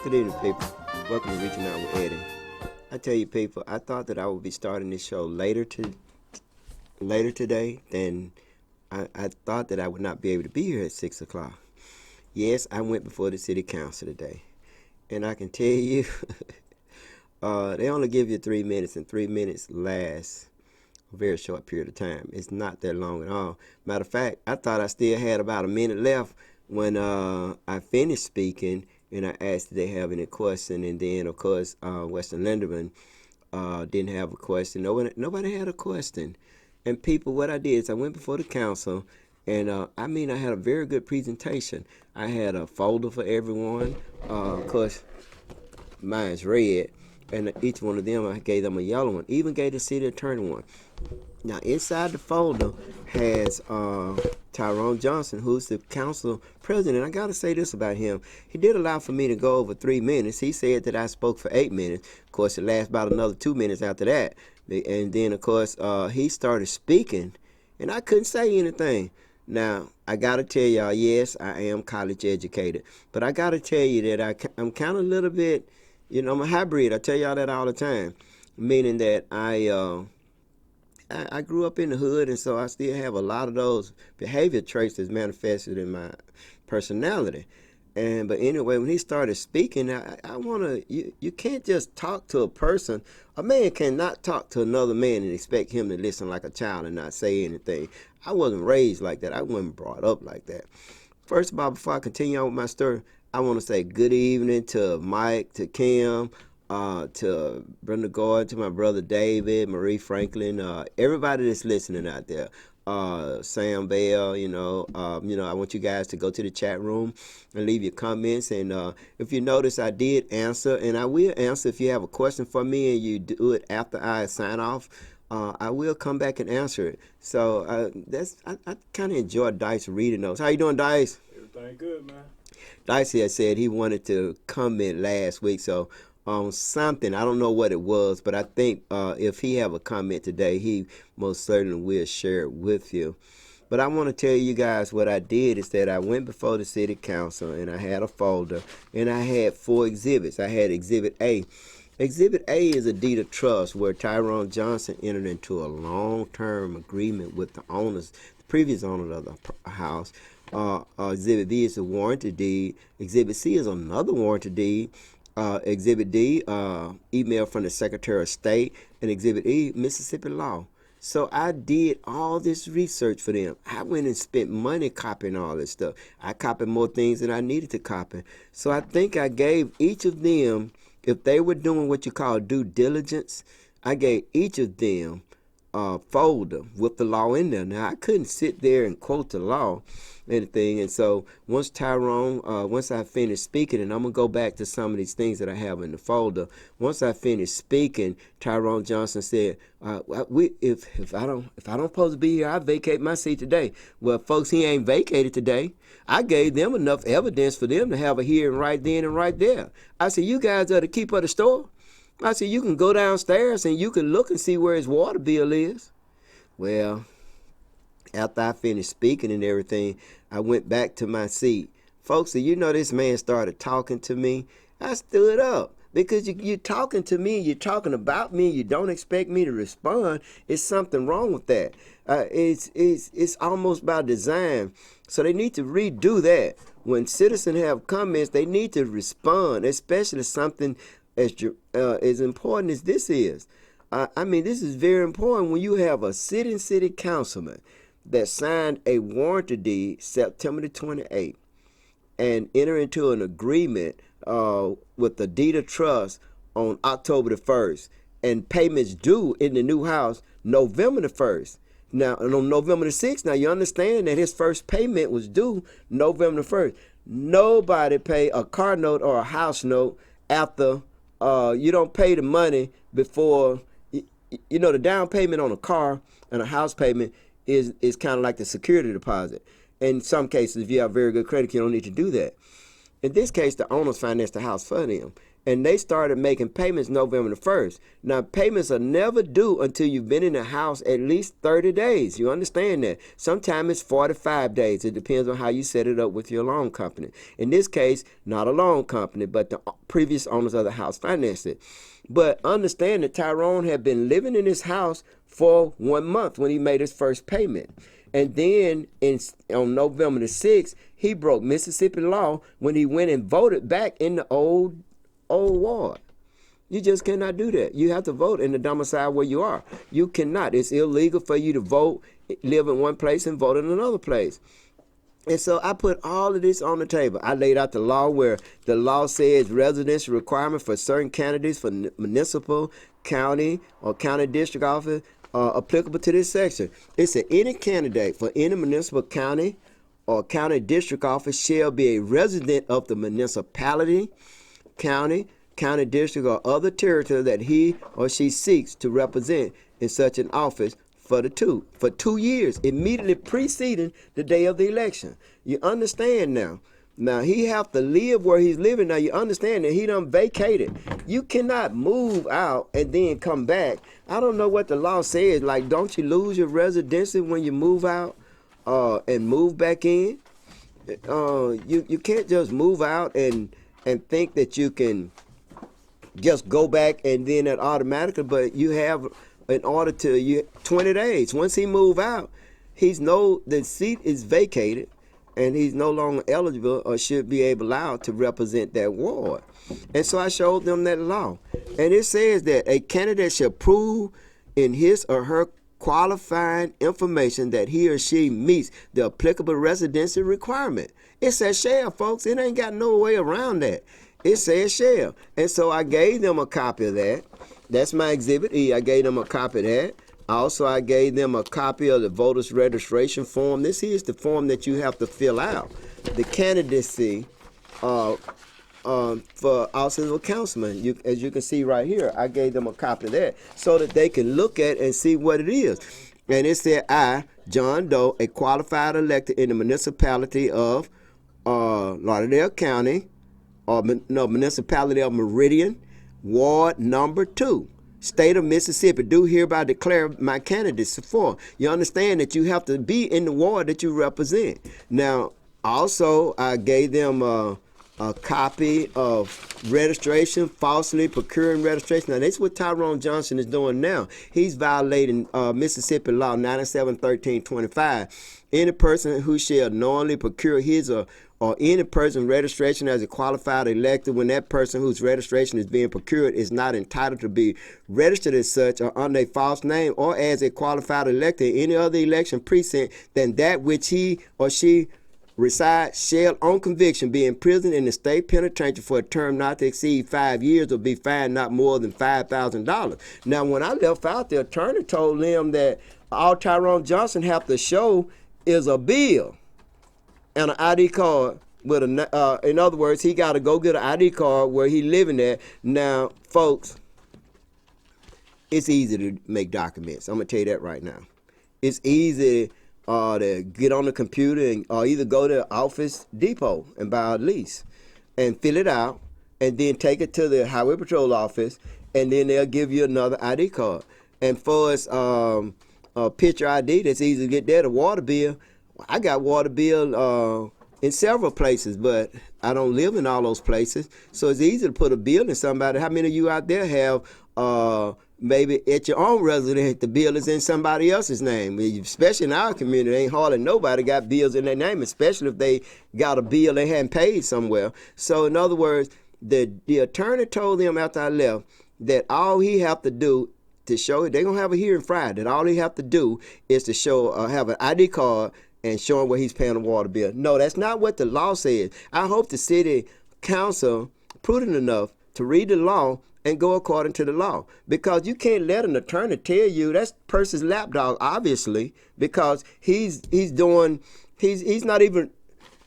Good evening, people. Welcome to Reaching Out with Eddie. I tell you, people, I thought that I would be starting this show later today than I thought that I would not be able to be here at 6 o'clock. Yes, I went before the city council today, and I can tell you, they only give you 3 minutes, and 3 minutes lasts a very short period of time. It's not that long at all. Matter of fact, I thought I still had about a minute left when I finished speaking, and I asked if they have any question, and then of course Western Linderman didn't have a question. Nobody had a question. And people, what I did is I went before the council, and I had a very good presentation. I had a folder for everyone. Of course, mine's red, and each one of them I gave them a yellow one. Even gave the city attorney one. Now inside the folder has Tyrone Johnson, who's the council president. I gotta say this about him: he did allow for me to go over 3 minutes. He said that I spoke for 8 minutes. Of course, it lasts about another 2 minutes after that. And then of course he started speaking, and I couldn't say anything. Now I gotta tell y'all, yes, I am college educated, but I gotta tell you that I'm kind of a little bit, I'm a hybrid. I tell y'all that all the time, meaning that I grew up in the hood, and so I still have a lot of those behavior traits that's manifested in my personality. But anyway, when he started speaking, I wanna you can't just talk to a person. A man cannot talk to another man and expect him to listen like a child and not say anything. I wasn't raised like that. I wasn't brought up like that. First of all, before I continue on with my story, I want to say good evening to Mike, to Kim, to Brenda Gordon, to my brother David, Marie Franklin, everybody that's listening out there. Sam Bell, I want you guys to go to the chat room and leave your comments. And if you notice, I did answer, and I will answer if you have a question for me and you do it after I sign off. I will come back and answer it. So I kind of enjoy Dice reading those. How you doing, Dice? Everything good, man. Dicey had said he wanted to comment last week, so on something, I don't know what it was, but I think if he have a comment today, he most certainly will share it with you. But I want to tell you guys what I did is that I went before the city council, and I had a folder, and I had 4 exhibits. I had Exhibit A. Exhibit A is a deed of trust where Tyrone Johnson entered into a long-term agreement with the previous owner of the house. Exhibit B is a warranty deed. Exhibit C is another warranty deed. Exhibit D, email from the Secretary of State. And Exhibit E, Mississippi law. So I did all this research for them. I went and spent money copying all this stuff. I copied more things than I needed to copy. So I think I gave each of them, if they were doing what you call due diligence, I gave each of them a folder with the law in there. Now, I couldn't sit there and quote the law anything. And so once I finished speaking, and I'm gonna go back to some of these things that I have in the folder. Once I finished speaking, Tyrone Johnson said, if I don't supposed to be here, I vacate my seat today. Well, folks, he ain't vacated today. I gave them enough evidence for them to have a hearing right then and right there. I said, you guys are the keeper of the store. I said, you can go downstairs and you can look and see where his water bill is. Well, after I finished speaking and everything, I went back to my seat. Folks, so this man started talking to me. I stood up because you're talking to me, you're talking about me, you don't expect me to respond. It's something wrong with that. It's almost by design. So they need to redo that. When citizens have comments, they need to respond, especially something as important as this is. This is very important when you have a sitting city councilman that signed a warranty deed September the 28th and enter into an agreement with the deed of trust on October the 1st, and payments due in the new house November the 1st. Now, and on November the 6th, now you understand that his first payment was due November the 1st. Nobody pay a car note or a house note after you don't pay the money before, the down payment on a car and a house payment is kind of like the security deposit. In some cases, if you have very good credit, you don't need to do that. In this case, the owners financed the house for them. and they started making payments November the 1st. Now, payments are never due until you've been in the house at least 30 days. You understand that? Sometimes it's 45 days. It depends on how you set it up with your loan company. In this case, not a loan company, but the previous owners of the house financed it. But understand that Tyrone had been living in his house for 1 month when he made his first payment. And then on November the 6th, he broke Mississippi law when he went and voted back in the old ward. You just cannot do that. You have to vote in the domicile where you are. You cannot. It's illegal for you to vote, live in one place and vote in another place. And so I put all of this on the table. I laid out the law where the law says residential requirement for certain candidates for municipal, county, or county district office applicable to this section. It said any candidate for any municipal, county, or county district office shall be a resident of the municipality, county district, or other territory that he or she seeks to represent in such an office for 2 years immediately preceding the day of the election. You understand now? Now he have to live where he's living. Now you understand that he done vacated. You cannot move out and then come back. I don't know what the law says. Like, don't you lose your residency when you move out and move back in? You can't just move out and think that you can just go back and then that automatically. But you have in order to 20 days. Once he move out, the seat is vacated, and he's no longer eligible or should be allowed to represent that ward. And so I showed them that law. And it says that a candidate shall prove in his or her qualifying information that he or she meets the applicable residency requirement. It says shall, folks. It ain't got no way around that. It says shall. And so I gave them a copy of that. That's my Exhibit E. I gave them a copy of that. Also, I gave them a copy of the voter's registration form. This is the form that you have to fill out. The candidacy for office of a councilman. As you can see right here, I gave them a copy of that so that they can look at and see what it is. And it said, I, John Doe, a qualified elected in the municipality of Lauderdale County, municipality of Meridian, Ward number 2. State of Mississippi, do hereby declare my candidacy for. You understand that you have to be in the ward that you represent. Now, also, I gave them a copy of registration, falsely procuring registration. Now, that's what Tyrone Johnson is doing now. He's violating Mississippi law 971325. Any person who shall knowingly procure his or any person's registration as a qualified elector when that person whose registration is being procured is not entitled to be registered as such or under a false name or as a qualified elector in any other election precinct than that which he or she resides shall on conviction be imprisoned in the state penitentiary for a term not to exceed 5 years or be fined not more than $5,000. Now, when I left out, the attorney told them that all Tyrone Johnson have to show is a bill and an ID card with in other words, he got to go get an ID card where he living at. Now, folks, it's easy to make documents. I'm gonna tell you that right now. It's easy to get on the computer or either go to Office Depot and buy a lease and fill it out and then take it to the Highway Patrol office and then they'll give you another ID card. And for us, picture ID, that's easy to get there. The water bill. I got water bill in several places, but I don't live in all those places. So it's easy to put a bill in somebody. How many of you out there have maybe at your own residence, the bill is in somebody else's name? Especially in our community, ain't hardly nobody got bills in their name, especially if they got a bill they hadn't paid somewhere. So in other words, the attorney told them after I left that all he have to do to show, they're going to have a hearing Friday, that all he have to do is to show, have an ID card and showing where he's paying the water bill. No, that's not what the law says. I hope the city council prudent enough to read the law and go according to the law, because you can't let an attorney tell you that's person's lapdog, obviously, because he's not even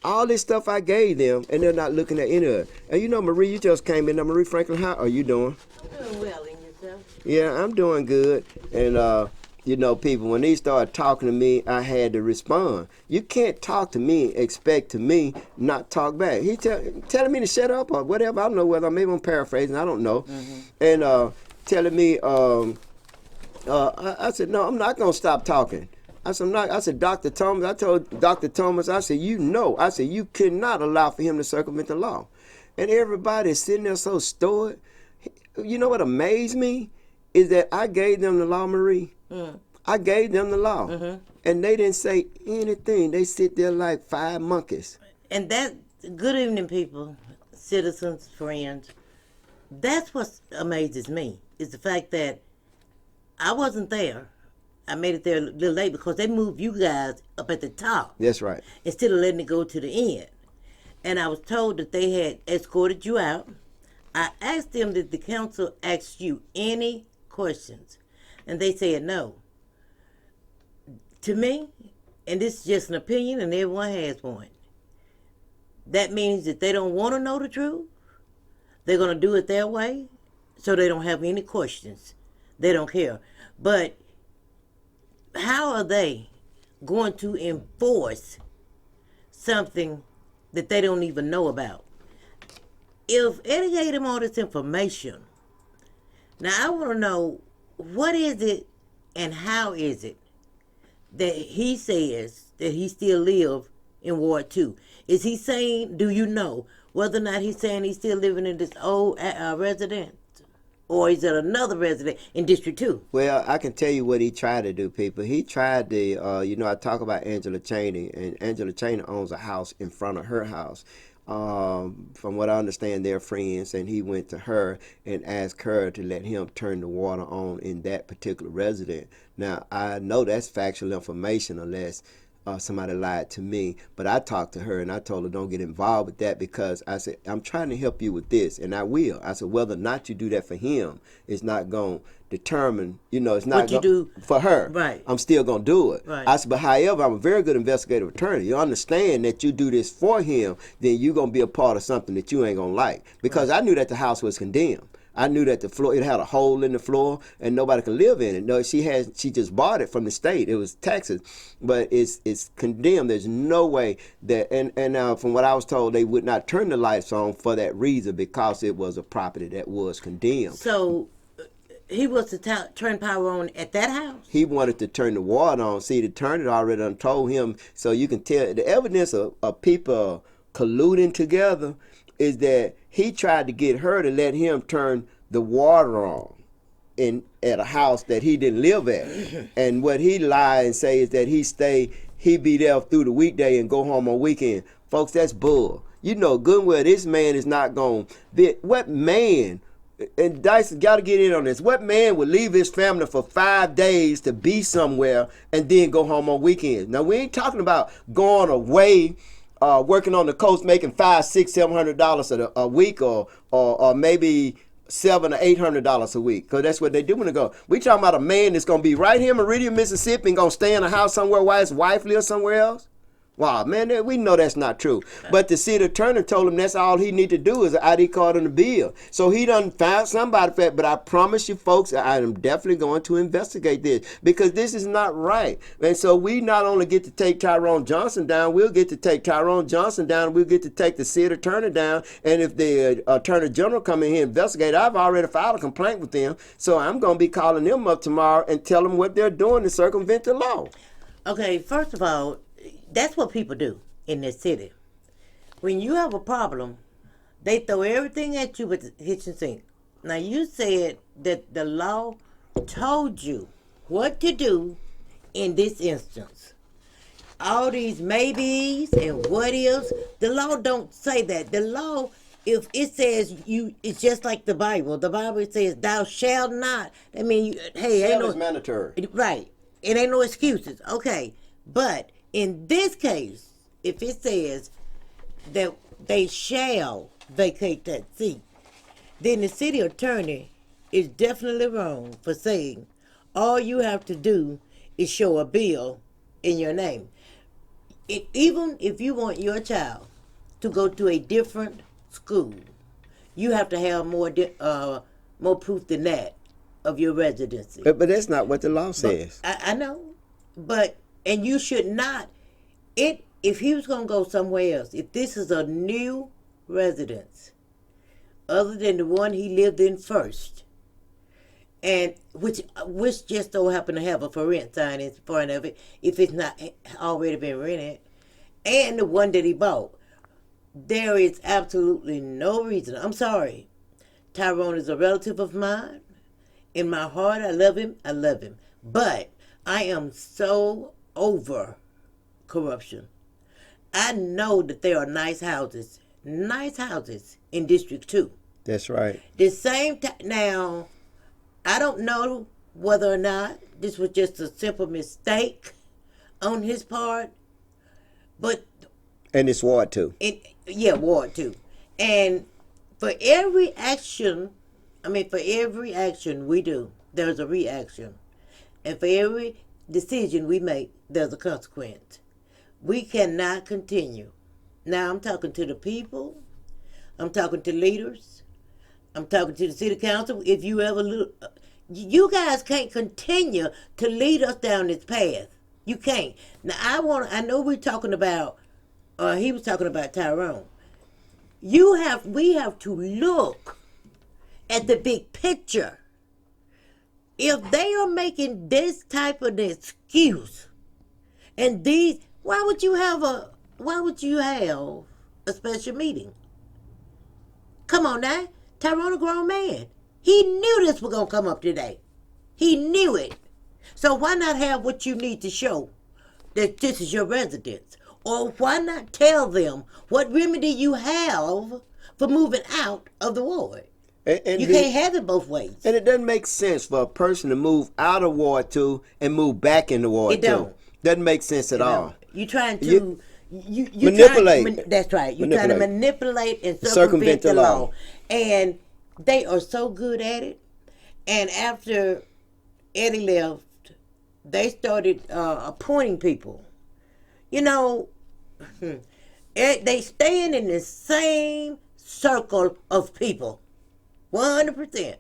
all this stuff I gave them, and they're not looking at any of it. And you know, Marie, you just came in. Now, Marie Franklin, how are you doing? I'm doing well, and yourself? Yeah, I'm doing good. And You know, people, when they started talking to me, I had to respond. You can't talk to me and expect to me not talk back. He telling me to shut up or whatever. I don't know whether maybe I'm paraphrasing. I don't know. And telling me, I said, no, I'm not gonna stop talking. I said, I'm not. I said, Dr. Thomas. I told Dr. Thomas. I said, I said, you cannot allow for him to circumvent the law. And everybody is sitting there so stoic. You know what amazed me is that I gave them the law, Marie. I gave them the law, and they didn't say anything. They sit there like 5 monkeys. And that, good evening, people, citizens, friends. That's what amazes me, is the fact that I wasn't there. I made it there a little late because they moved you guys up at the top. That's right. Instead of letting it go to the end. And I was told that they had escorted you out. I asked them, did the council ask you any questions? And they said no. To me, and this is just an opinion and everyone has one, that means that they don't want to know the truth. They're going to do it their way, so they don't have any questions. They don't care. But how are they going to enforce something that they don't even know about? If Eddie gave them all this information, now I want to know, what is it and how is it that he says that he still live in Ward 2? Is he saying, do you know whether or not he's saying he's still living in this old residence? Or is it another resident in District 2? Well, I can tell you what he tried to do, people. He tried to, I talk about Angela Chaney, and Angela Chaney owns a house in front of her house. From what I understand, they're friends, and he went to her and asked her to let him turn the water on in that particular resident. Now, I know that's factual information unless somebody lied to me, but I talked to her and I told her don't get involved with that, because I said, I'm trying to help you with this, and I will. I said, whether or not you do that for him, it's not going to determine, it's not what you do for her. Right. I'm still going to do it. Right. I said, but however, I'm a very good investigative attorney. You understand that you do this for him, then you're going to be a part of something that you ain't going to like. Because I knew that the house was condemned. I knew that the floor, it had a hole in the floor and nobody could live in it. No, she just bought it from the state. It was Texas, but it's condemned. There's no way that, and from what I was told, they would not turn the lights on for that reason, because it was a property that was condemned. So he was to turn power on at that house? He wanted to turn the water on. See, the attorney already done told him, so you can tell the evidence of people colluding together is that he tried to get her to let him turn the water on at a house that he didn't live at. And what he lied and say is that he be there through the weekday and go home on weekend. Folks, that's bull. You know good and well this man is not going to be. What man, and Dice got to get in on this, what man would leave his family for 5 days to be somewhere and then go home on weekends? Now, we ain't talking about going away, working on the coast, making $500, $600, $700 a week, or maybe $700 or $800 a week, because that's what they do when they go. We talking about a man that's gonna be right here in Meridian, Mississippi, and gonna stay in a house somewhere while his wife lives somewhere else. Wow, man, we know that's not true. But the city attorney told him that's all he need to do is an ID card and a bill. So he done found somebody for that. But I promise you, folks, I am definitely going to investigate this, because this is not right. And so we not only get to take Tyrone Johnson down, we'll get to take Tyrone Johnson down, and we'll get to take the city attorney down. And if the attorney general come in here and investigate, I've already filed a complaint with them. So I'm going to be calling them up tomorrow and tell them what they're doing to circumvent the law. Okay, first of all, that's what people do in this city. When you have a problem, they throw everything at you with the kitchen sink. Now, you said that the law told you what to do in this instance. All these maybes and what ifs, the law don't say that. The law, if it says it's just like the Bible. The Bible says, thou shalt not. I mean, hey, ain't no, is mandatory. Right. It ain't no excuses. Okay. But in this case, if it says that they shall vacate that seat, then the city attorney is definitely wrong for saying all you have to do is show a bill in your name. Even if you want your child to go to a different school, you have to have more proof than that. of your residency. But that's not what the law But says. I know, but and you should not. It if he was gonna go somewhere else, if this is a new residence, other than the one he lived in first, and which just don't happen to have a for rent sign in front of it, if it's not already been rented, and the one that he bought, there is absolutely no reason. I'm sorry. Tyrone is a relative of mine. In my heart, I love him. I love him. But I am so over corruption. I know that there are nice houses in District 2. That's right. The same time, now, I don't know whether or not this was just a simple mistake on his part, but And it's Ward 2. Ward 2. And for every action we do, there's a reaction. And for every decision we make, there's a consequence. We cannot continue. Now I'm talking to the people. I'm talking to leaders. I'm talking to the city council. If you ever look, you guys can't continue to lead us down this path. You can't. Now I know we're talking about, he was talking about Tyrone. We have to look at the big picture. If they are making this type of excuse, and why would you have a special meeting? Come on now, Tyrone a grown man. He knew this was gonna come up today. He knew it. So why not have what you need to show that this is your residence? Or why not tell them what remedy you have for moving out of the ward? You can't have it both ways. And it doesn't make sense for a person to move out of Ward 2 and move back into Ward 2. Doesn't make sense at all. You're trying to you manipulate. That's right. You're trying to manipulate and circumvent the law. And they are so good at it. And after Eddie left, they started appointing people. You know, they staying in the same circle of people. 100%.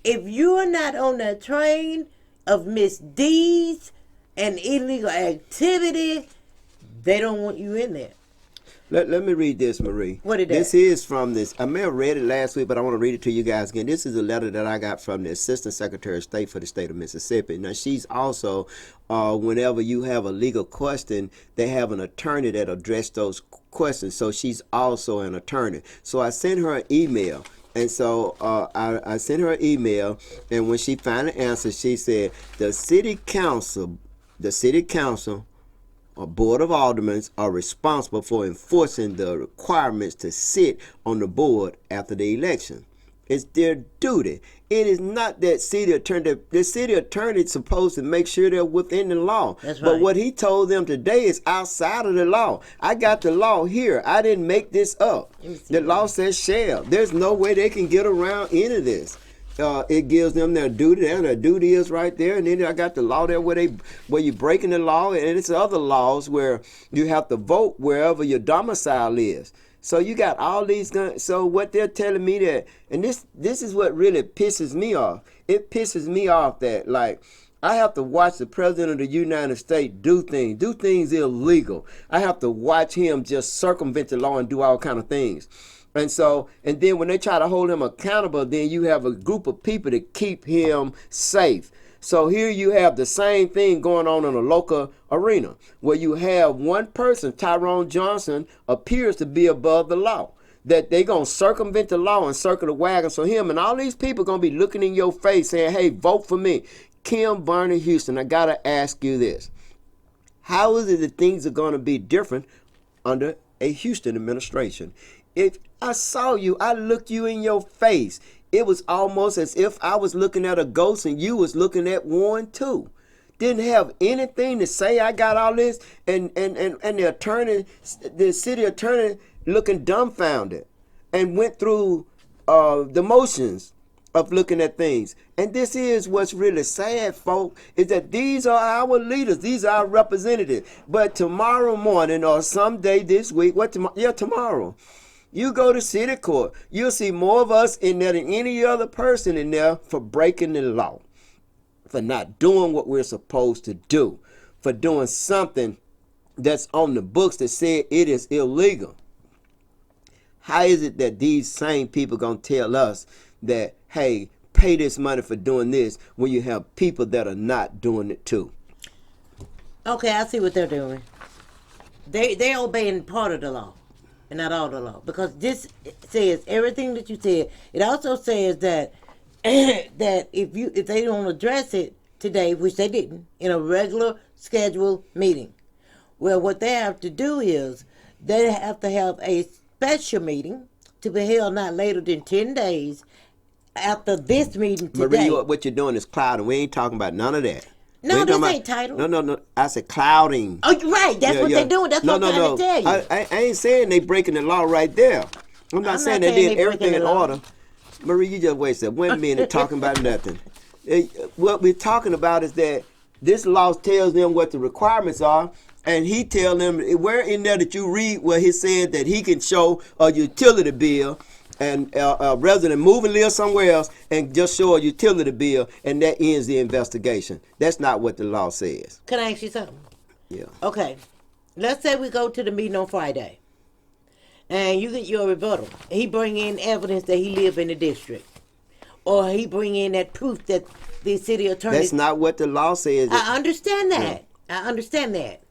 If you are not on that train of misdeeds and illegal activity, they don't want you in there. Let me read this, Marie. What is that? This is from this. I may have read it last week, but I want to read it to you guys again. This is a letter that I got from the Assistant Secretary of State for the state of Mississippi. Now, she's also, whenever you have a legal question, they have an attorney that address those questions. So she's also an attorney. So I sent her an email. And so I sent her an email, and when she finally answered, she said, the city council or board of aldermen are responsible for enforcing the requirements to sit on the board after the election. It's their duty. It is not that city attorney. The city attorney is supposed to make sure they're within the law. That's right. But what he told them today is outside of the law. I got the law here. I didn't make this up. The law says shall. There's no way they can get around any of this. It gives them their duty, and their duty is right there. And then I got the law there where you're breaking the law, and it's other laws where you have to vote wherever your domicile is. So you got all these guns. So what they're telling me that, and this is what really pisses me off. It pisses me off that, like, I have to watch the president of the United States do things illegal. I have to watch him just circumvent the law and do all kind of things. And then when they try to hold him accountable, then you have a group of people to keep him safe. So here you have the same thing going on in a local arena where you have one person, Tyrone Johnson, appears to be above the law. That they're going to circumvent the law and circle the wagon. So him and all these people going to be looking in your face saying, hey, vote for me. Kim Barney Houston, I got to ask you this. How is it that things are going to be different under a Houston administration? If I saw you, I looked you in your face. It was almost as if I was looking at a ghost and you was looking at one too. Didn't have anything to say. I got all this, and the city attorney looking dumbfounded and went through the motions of looking at things. And this is what's really sad, folk, is that these are our leaders. These are our representatives. But tomorrow morning or someday this week, tomorrow, You go to city court, you'll see more of us in there than any other person in there for breaking the law, for not doing what we're supposed to do, for doing something that's on the books that said it is illegal. How is it that these same people gonna tell us that, hey, pay this money for doing this, when you have people that are not doing it too? Okay, I see what they're doing. They're obeying part of the law, and not all the law, because this says everything that you said. It also says that that if they don't address it today, which they didn't, in a regular scheduled meeting, well, what they have to do is they have to have a special meeting to be held not later than 10 days after this meeting today. Marie, what you're doing is clouding. We ain't talking about none of that. No, this ain't title. No. I said clouding. Oh, you're right. That's what they're doing. That's what I'm trying to tell you. I ain't saying they breaking the law right there. I'm not saying they did everything in order. Marie, you just wasted 1 minute talking about nothing. What we're talking about is that this law tells them what the requirements are, and he tell them where in there that you read where he said that he can show a utility bill and a resident move and live somewhere else and just show a utility bill, and that ends the investigation. That's not what the law says. Can I ask you something? Yeah. Okay. Let's say we go to the meeting on Friday, and you get your rebuttal. He bring in evidence that he live in the district, or he bring in that proof that the city attorney. That's not what the law says. I understand that. Yeah. I understand that.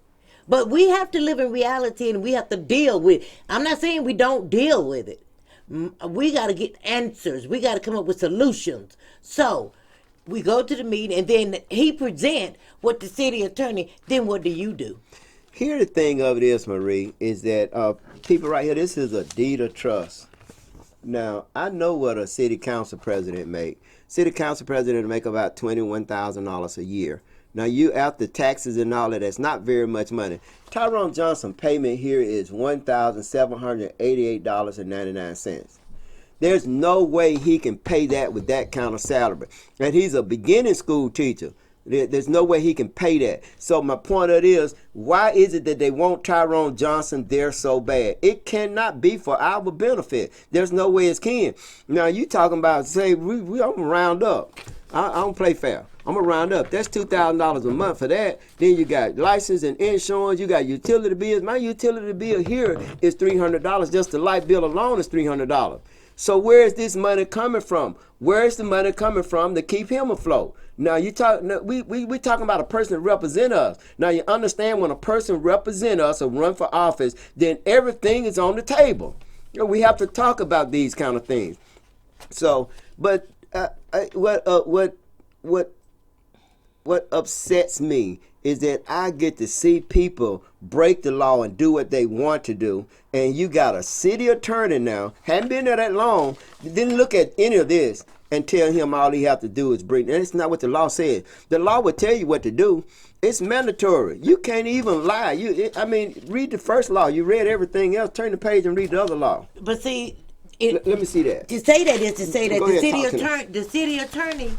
But we have to live in reality, and we have to deal with it. I'm not saying we don't deal with it. We got to get answers. We got to come up with solutions. So we go to the meeting, and then he present what the city attorney. Then what do you do? Here the thing of it is, Marie, is that people right here, this is a deed of trust. Now, I know what a city council president make. City council president make about $21,000 a year. Now, you after taxes and all of that's not very much money. Tyrone Johnson payment here is $1,788.99. There's no way he can pay that with that kind of salary. And he's a beginning school teacher. There's no way he can pay that. So my point of it is, why is it that they want Tyrone Johnson there so bad? It cannot be for our benefit. There's no way it can. Now, you talking about, say, I'm going to round up. I don't play fair. I'm going to round up. That's $2,000 a month for that. Then you got license and insurance. You got utility bills. My utility bill here is $300. Just the light bill alone is $300. So where is this money coming from? Where is the money coming from to keep him afloat? Now we talking about a person that represent us. Now you understand, when a person represent us or run for office, then everything is on the table. You know, we have to talk about these kind of things. So, but what upsets me is that I get to see people break the law and do what they want to do, and you got a city attorney now, hadn't been there that long, didn't look at any of this and tell him all he have to do is bring. And it's not what the law says. The law will tell you what to do. It's mandatory. You can't even lie. Read the first law. You read everything else. Turn the page and read the other law. But see, let me see that. To say that is to say that Go the ahead, city attorney,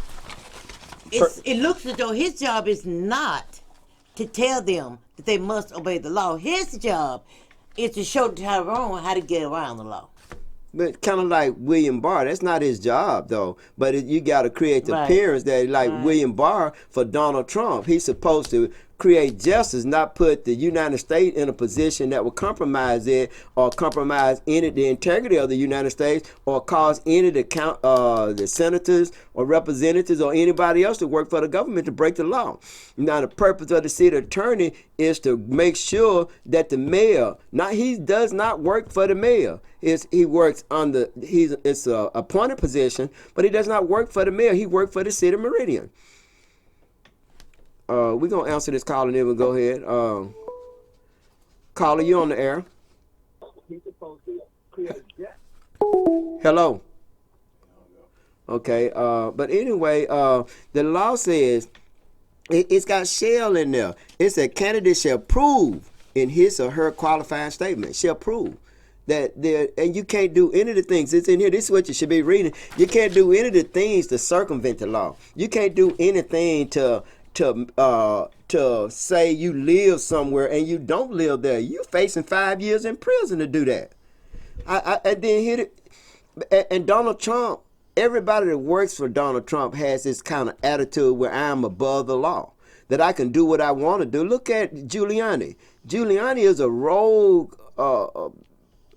it looks as though his job is not to tell them that they must obey the law. His job is to show Tyrone how to get around the law. But kind of like William Barr, that's not his job though. But you got to create the appearance that William Barr for Donald Trump. He's supposed to create justice, not put the United States in a position that will compromise it or compromise the integrity of the United States, or cause any of the senators or representatives or anybody else to work for the government to break the law. Now, the purpose of the city attorney is to make sure that the mayor, he does not work for the mayor. He works it's a appointed position, but he does not work for the mayor. He works for the city of Meridian. We're going to answer this call and then we'll go ahead. Caller, you on the air. Hello. Okay. But anyway, the law says it's got shall in there. It said candidate shall prove in his or her qualifying statement, shall prove that and you can't do any of the things. It's in here. This is what you should be reading. You can't do any of the things to circumvent the law. You can't do anything to say you live somewhere and you don't live there. You're facing 5 years in prison to do that. And then hit it. And Donald Trump, everybody that works for Donald Trump has this kind of attitude where I'm above the law, that I can do what I want to do. Look at Giuliani. Giuliani is a rogue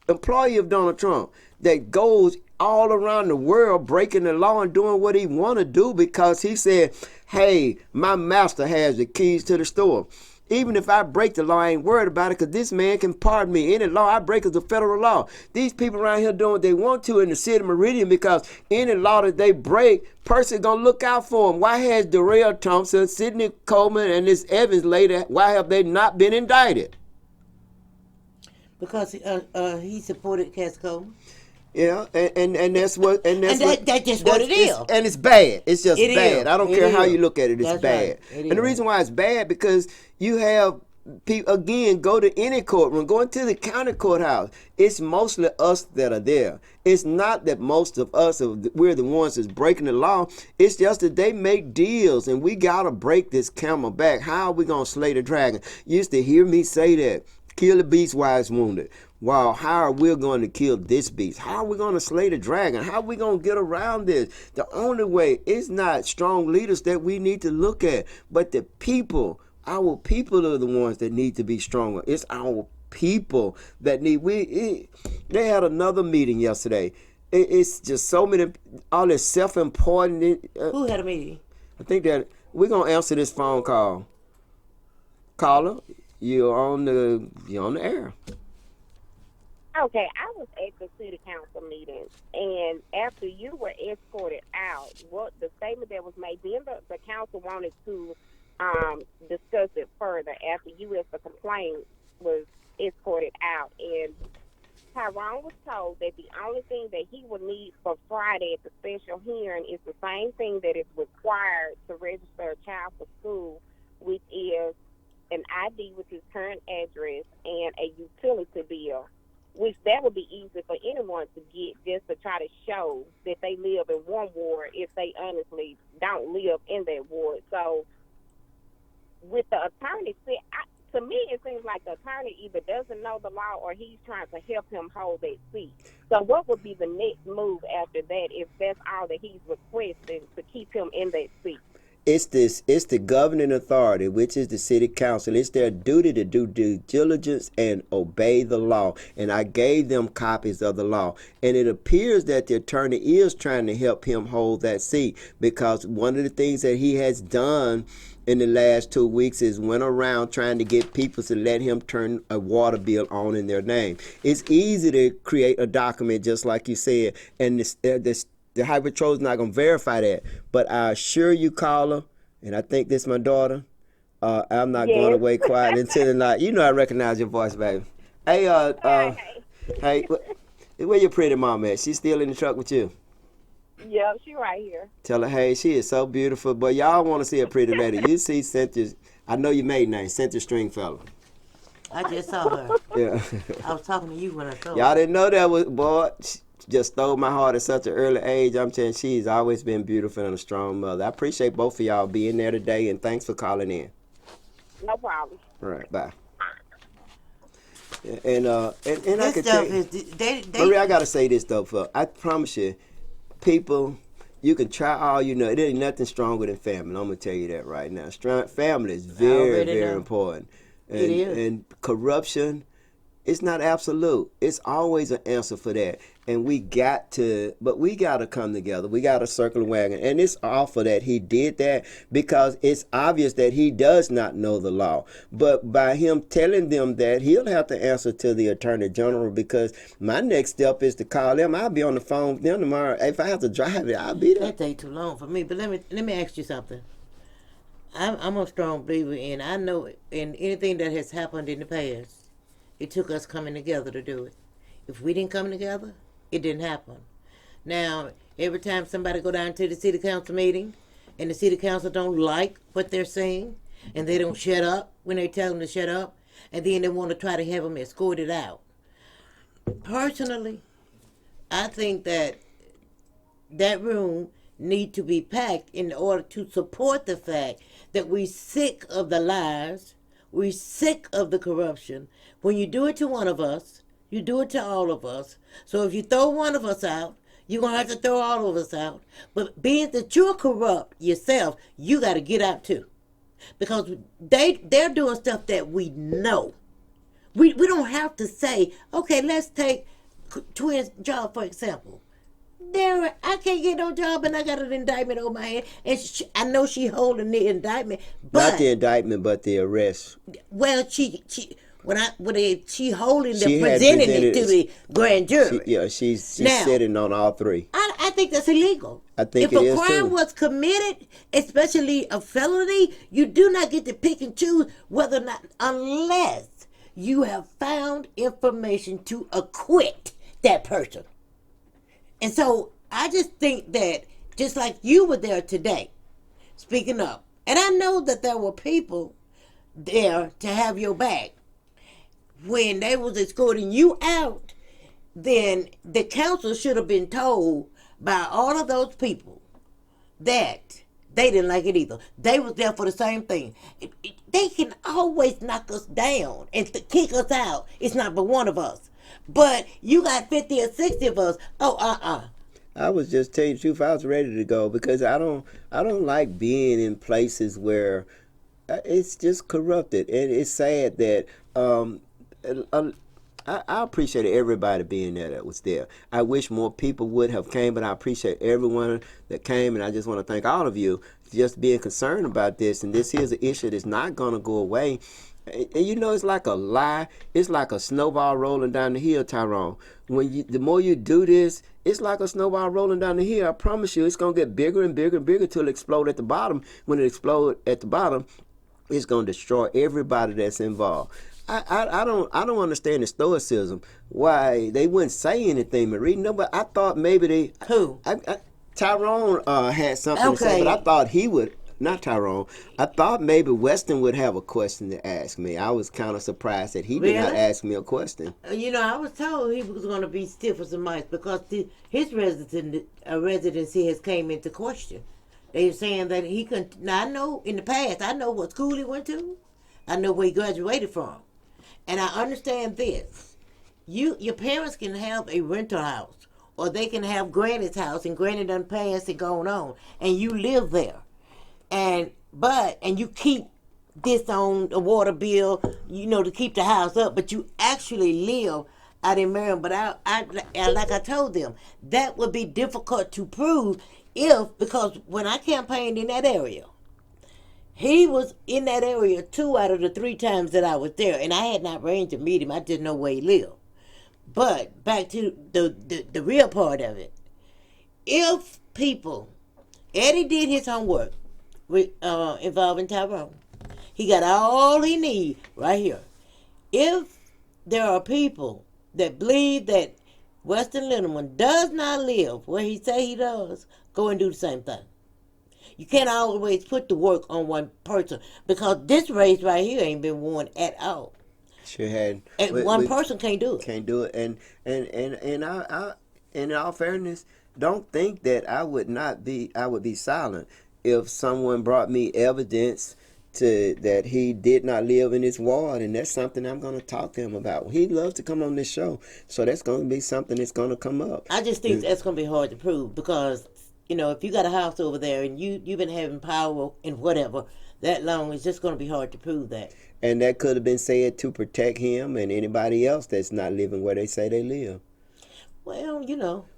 employee of Donald Trump that goes all around the world breaking the law and doing what he want to do because he said, hey, my master has the keys to the store. Even if I break the law, I ain't worried about it because this man can pardon me. Any law I break is a federal law. These people around here doing what they want to in the city of Meridian because any law that they break, person gonna look out for them. Why has Darrell Thompson, Sidney Coleman, and this Evans lady, why have they not been indicted? Because he supported Casco. Yeah, and that's what And that's just what it is. And it's bad. It's just It bad. is. I don't It care how is. you look at it. It's That's bad. right. It And the is. reason why it's bad because you have people again go to any courtroom, go into the county courthouse. It's mostly us that are there. It's not that most of us we're the ones that's breaking the law. It's just that they make deals, and we gotta break this camel back. How are we gonna slay the dragon? You used to hear me say that. Kill the beast while it's wounded. Wow, how are we going to kill this beast? How are we going to slay the dragon? How are we going to get around this? The only way is not strong leaders that we need to look at, but the people. Our people are the ones that need to be stronger. It's our people that need. They had another meeting yesterday. It's just so many, all this self-important. Who had a meeting? I think that we're going to answer this phone call. Caller, you're on the air. Okay, I was at the city council meeting, and after you were escorted out, what the statement that was made, then the council wanted to discuss it further after you, as the complaint, was escorted out, and Tyrone was told that the only thing that he would need for Friday at the special hearing is the same thing that is required to register a child for school, which is an ID with his current address and a utility bill, which that would be easy for anyone to get just to try to show that they live in one ward if they honestly don't live in that ward. So with the attorney, to me it seems like the attorney either doesn't know the law or he's trying to help him hold that seat. So what would be the next move after that if that's all that he's requesting to keep him in that seat? It's the governing authority, which is the city council. It's their duty to do due diligence and obey the law. And I gave them copies of the law. And it appears that the attorney is trying to help him hold that seat, because one of the things that he has done in the last 2 weeks is went around trying to get people to let him turn a water bill on in their name. It's easy to create a document, just like you said, and the Highway Patrol is not going to verify that. But I assure you, caller, and I think this is my daughter, I'm not going Yes. away quiet until the night. You know I recognize your voice, baby. Hey, hey, where your pretty mom at? She still in the truck with you? Yep, she right here. Tell her, hey, she is so beautiful. But y'all want to see a pretty lady. You see Cynthia, I know your maiden name, Cynthia Stringfellow. I just saw her. Yeah. I was talking to you when I saw her. Y'all didn't know that was, boy, she just stole my heart at such an early age. I'm saying she's always been beautiful and a strong mother. I appreciate both of y'all being there today, and thanks for calling in. No problem. All right, bye. And I This can stuff tell is Maria, I gotta say this though, I promise you, people, you can try all you know. It ain't nothing stronger than family. I'm gonna tell you that right now. Family is very, very important. And, It is. And corruption, it's not absolute. It's always an answer for that. And we got to come together. We got to circle the wagon. And it's awful that he did that, because it's obvious that he does not know the law. But by him telling them that, he'll have to answer to the Attorney General, because my next step is to call them. I'll be on the phone with them tomorrow. If I have to drive it, I'll be there. That take too long for me. But let me ask you something. I'm a strong believer in, I know in anything that has happened in the past, it took us coming together to do it. If we didn't come together, it didn't happen. Now, every time somebody go down to the city council meeting and the city council don't like what they're saying and they don't shut up when they tell them to shut up, and then they want to try to have them escorted out. Personally, I think that room need to be packed in order to support the fact that we're sick of the lies, we're sick of the corruption. When you do it to one of us, You do it to all of us. So if you throw one of us out, you're going to have to throw all of us out. But being that you're corrupt yourself, you got to get out too. Because they're doing stuff that we know. We don't have to say, okay, let's take Twins' job, for example. There, I can't get no job, and I got an indictment on my head, and I know she holding the indictment, Not the but indictment, but the arrest. well, she holding She the had presenting it presented to the grand jury. She's Now, sitting on all three. I think that's illegal. I think if it a is, crime too. was committed, especially a felony, you do not get to pick and choose whether or not, unless you have found information to acquit that person. And so I just think that just like you were there today, speaking up, and I know that there were people there to have your back when they was escorting you out, then the council should have been told by all of those people that they didn't like it either. They was there for the same thing. They can always knock us down and kick us out. It's not but one of us. But you got 50 or 60 of us. Oh, I was just telling you the truth. I was ready to go because I don't like being in places where it's just corrupted, and it's sad that I appreciate everybody being there that was there. I wish more people would have came, but I appreciate everyone that came, and I just want to thank all of you just being concerned about this. And this is an issue that's not going to go away. And you know, it's like a lie. It's like a snowball rolling down the hill, Tyrone. The more you do this, it's like a snowball rolling down the hill. I promise you, it's gonna get bigger and bigger and bigger till it explode at the bottom. When it explodes at the bottom, it's gonna destroy everybody that's involved. I don't understand the stoicism. Why they wouldn't say anything, Marie? No, but I thought maybe they. who? Tyrone had something to say, Okay. but I thought he would. Not Tyrone. I thought maybe Weston would have a question to ask me. I was kind of surprised that he did not Really? ask me a question. I was told he was going to be stiff as a mice because his residency has came into question. They're saying that he couldn't. Now I know in the past, I know what school he went to, I know where he graduated from, and I understand this. Your parents can have a rental house, or they can have Granny's house, and Granny done passed and gone on, and you live there, and you keep this on the water bill, to keep the house up, but you actually live out in Maryland. But like I told them, that would be difficult to prove because when I campaigned in that area, he was in that area 2 out of the 3 times that I was there, and I had not arranged to meet him. I just know where he lived. But back to the real part of it, if people, Eddie did his homework involving Tyrone. He got all he need right here. If there are people that believe that Weston Lindemann does not live where he say he does, go and do the same thing. You can't always put the work on one person because this race right here ain't been won at all. Sure had. And one person can't do it. Can't do it. And I in all fairness, don't think that I would be silent if someone brought me evidence that he did not live in his ward, and that's something I'm going to talk to him about. He loves to come on this show, so that's going to be something that's going to come up. I just think that's going to be hard to prove because, if you got a house over there and you've been having power and whatever that long, it's just going to be hard to prove that. And that could have been said to protect him and anybody else that's not living where they say they live. Well,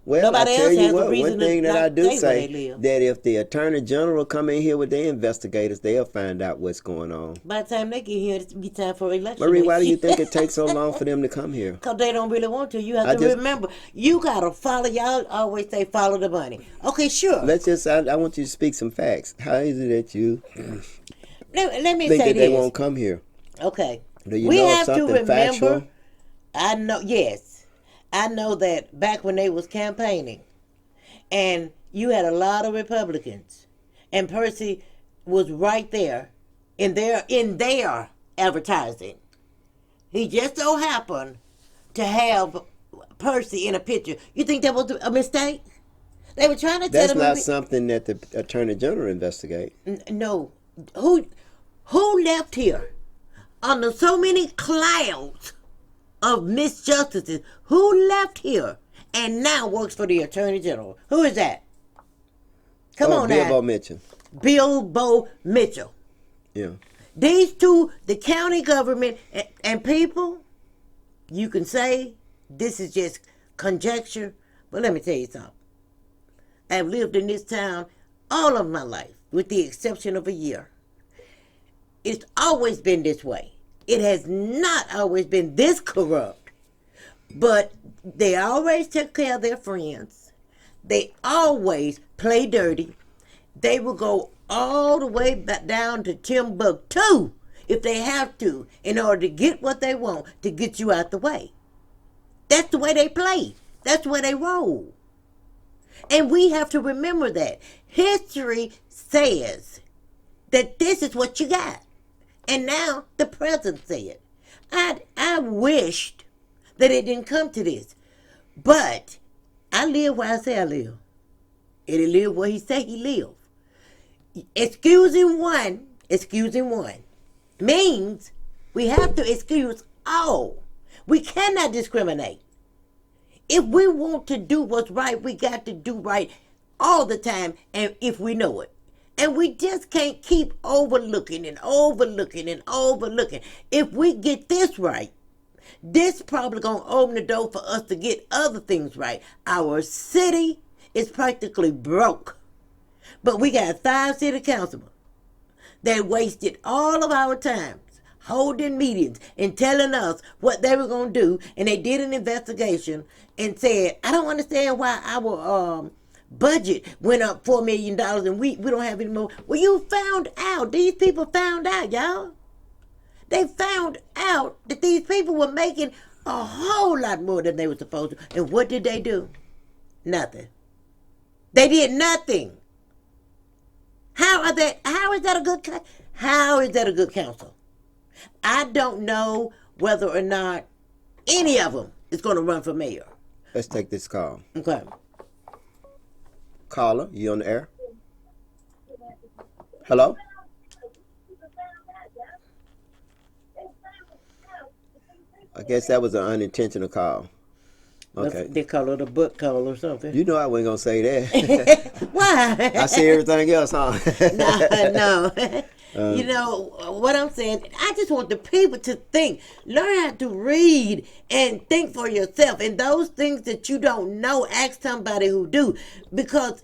Well, I nobody tell else you has a what, reason one thing to that I not do say where say, they live. that if the attorney general come in here with their investigators, they'll find out what's going on. By the time they get here, it'll be time for election. Marie, why do you think it takes so long for them to come here? Because they don't really want to. You have to remember, you got to follow. Y'all always say follow the money. Okay, sure. I want you to speak some facts. How is it that you Let me think say that this. they won't come here? Okay. Do you We know of have to something remember. factual? Yes. I know that back when they was campaigning, and you had a lot of Republicans, and Percy was right there in their advertising. He just so happened to have Percy in a picture. You think that was a mistake? They were trying to tell That's him. not something that the attorney general investigate. No. Who left here under so many clouds of misjustices who left here and now works for the Attorney General. Who is that? Come on now. Bilbo Mitchell. Bilbo Mitchell. Yeah. These two, the county government and people, you can say this is just conjecture, but let me tell you something. I've lived in this town all of my life, with the exception of a year. It's always been this way. It has not always been this corrupt, but they always take care of their friends. They always play dirty. They will go all the way back down to Timbuktu if they have to in order to get what they want to get you out the way. That's the way they play. That's the way they roll. And we have to remember that. History says that this is what you got. And now the present said. I wished that it didn't come to this. But I live where I say I live. And he live where he say he live. Excusing one means we have to excuse all. We cannot discriminate. If we want to do what's right, we got to do right all the time, and if we know it. And we just can't keep overlooking and overlooking and overlooking. If we get this right, this probably going to open the door for us to get other things right. Our city is practically broke. But we got 5 city councilmen that wasted all of our time holding meetings and telling us what they were going to do. And they did an investigation and said, I don't understand why our budget went up $4 million and we don't have any more. Well, you found out. These people found out, y'all. They found out that these people were making a whole lot more than they were supposed to. And what did they do? Nothing. They did nothing. How is that a good council? I don't know whether or not any of them is going to run for mayor. Let's take this call. Okay. Caller, you on the air? Hello? I guess that was an unintentional call. Okay. They call it a book call or something. You know I wasn't going to say that. Why? I see everything else, huh? No. You know what I'm saying? I just want the people to think. Learn how to read and think for yourself. And those things that you don't know, ask somebody who do. Because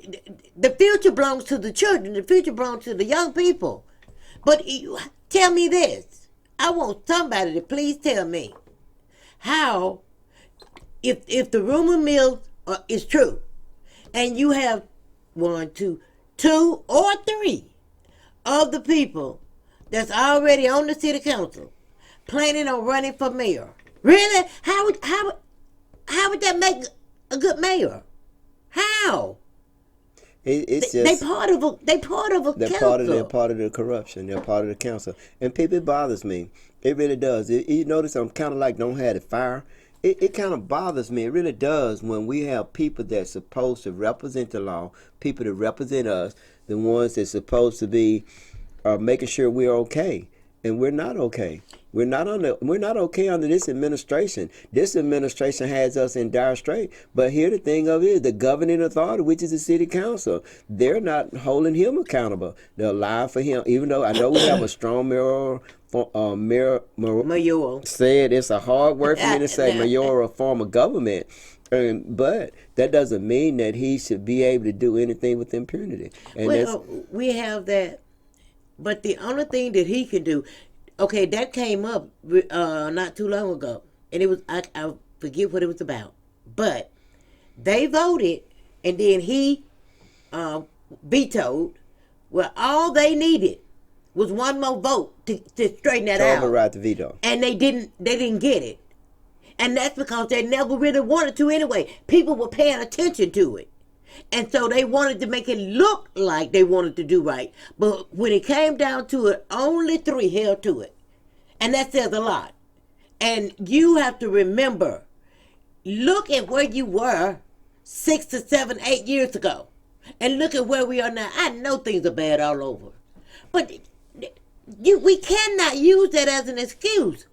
the future belongs to the children. The future belongs to the young people. But tell me this. I want somebody to please tell me how, if the rumor mill is true, and you have 2 or 3 of the people that's already on the city council planning on running for mayor. Really? How would that make a good mayor? How? It's just they part of a council. They're part of the corruption. They're part of the council. And people, it bothers me. It really does. You notice I'm kind of like don't have the fire. It kind of bothers me. It really does when we have people that's supposed to represent the law, people that represent us, the ones that's supposed to be making sure we're okay, and we're not okay. We're not okay under this administration. This administration has us in dire strait. But here the thing of it is, the governing authority, which is the city council, they're not holding him accountable. They're lying for him, even though I know we have a strong mayoral. Said it's a hard word for me to say, mayoral form of government. But that doesn't mean that he should be able to do anything with impunity. And we have that. But the only thing that he can do, okay, that came up not too long ago, and it was I forget what it was about, but they voted, and then he vetoed. Well, all they needed was one more vote to straighten that out. Override the veto, and they didn't get it, and that's because they never really wanted to anyway. People were paying attention to it. And so they wanted to make it look like they wanted to do right. But when it came down to it, only 3 held to it. And that says a lot. And you have to remember, look at where you were 6 to 7, 8 years ago. And look at where we are now. I know things are bad all over. But we cannot use that as an excuse.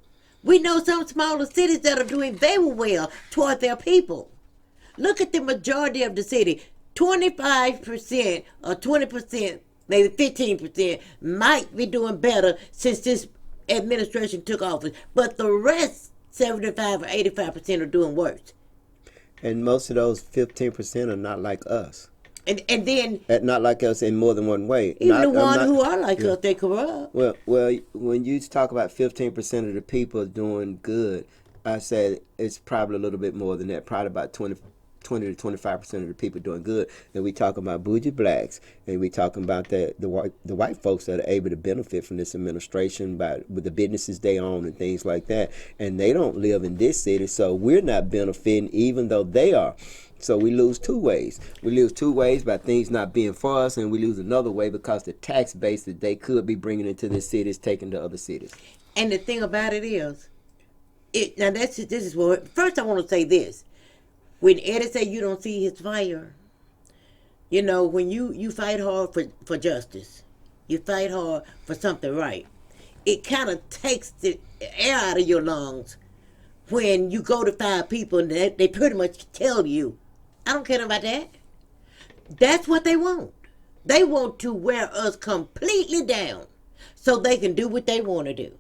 We know some smaller cities that are doing very well toward their people. Look at the majority of the city. 25% or 20%, maybe 15% might be doing better since this administration took office. But the rest, 75 or 85%, are doing worse. And most of those 15% are not like us. And then Not like us in more than one way. even the Not, I'm ones not. who are like Yeah. us, they corrupt. Well, when you talk about 15% of the people doing good, I said it's probably a little bit more than that. Probably about 20 to 25% of the people doing good. And we talking about bougie blacks, and we talking about the white folks that are able to benefit from this administration by with the businesses they own and things like that. And they don't live in this city, so we're not benefiting, even though they are. So we lose two ways. We lose two ways by things not being for us, and we lose another way because the tax base that they could be bringing into this city is taken to other cities. And the thing about it is, now this is what. First, I want to say this: when Eddie say you don't see his fire, you know, when you fight hard for justice, you fight hard for something right. It kind of takes the air out of your lungs when you go to five people and they pretty much tell you, I don't care about that. That's what they want. They want to wear us completely down so they can do what they want to do.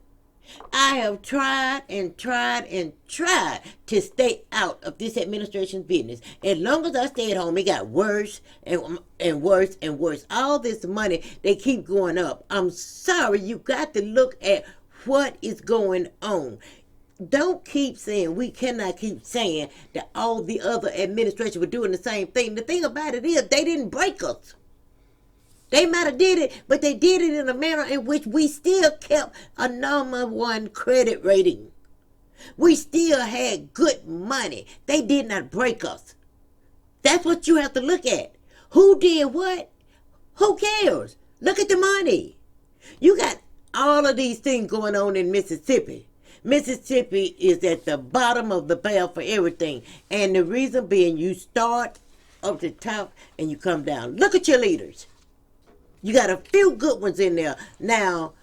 I have tried and tried and tried to stay out of this administration's business. As long as I stay at home, it got worse and worse and worse. All this money, they keep going up. I'm sorry, you got to look at what is going on. Don't keep saying, we cannot keep saying that all the other administrations were doing the same thing. The thing about it is, they didn't break us. They might have did it, but they did it in a manner in which we still kept a #1 credit rating. We still had good money. They did not break us. That's what you have to look at. Who did what? Who cares? Look at the money. You got all of these things going on in Mississippi. Mississippi is at the bottom of the barrel for everything. And the reason being, you start up the top and you come down. Look at your leaders. You got a few good ones in there. Now,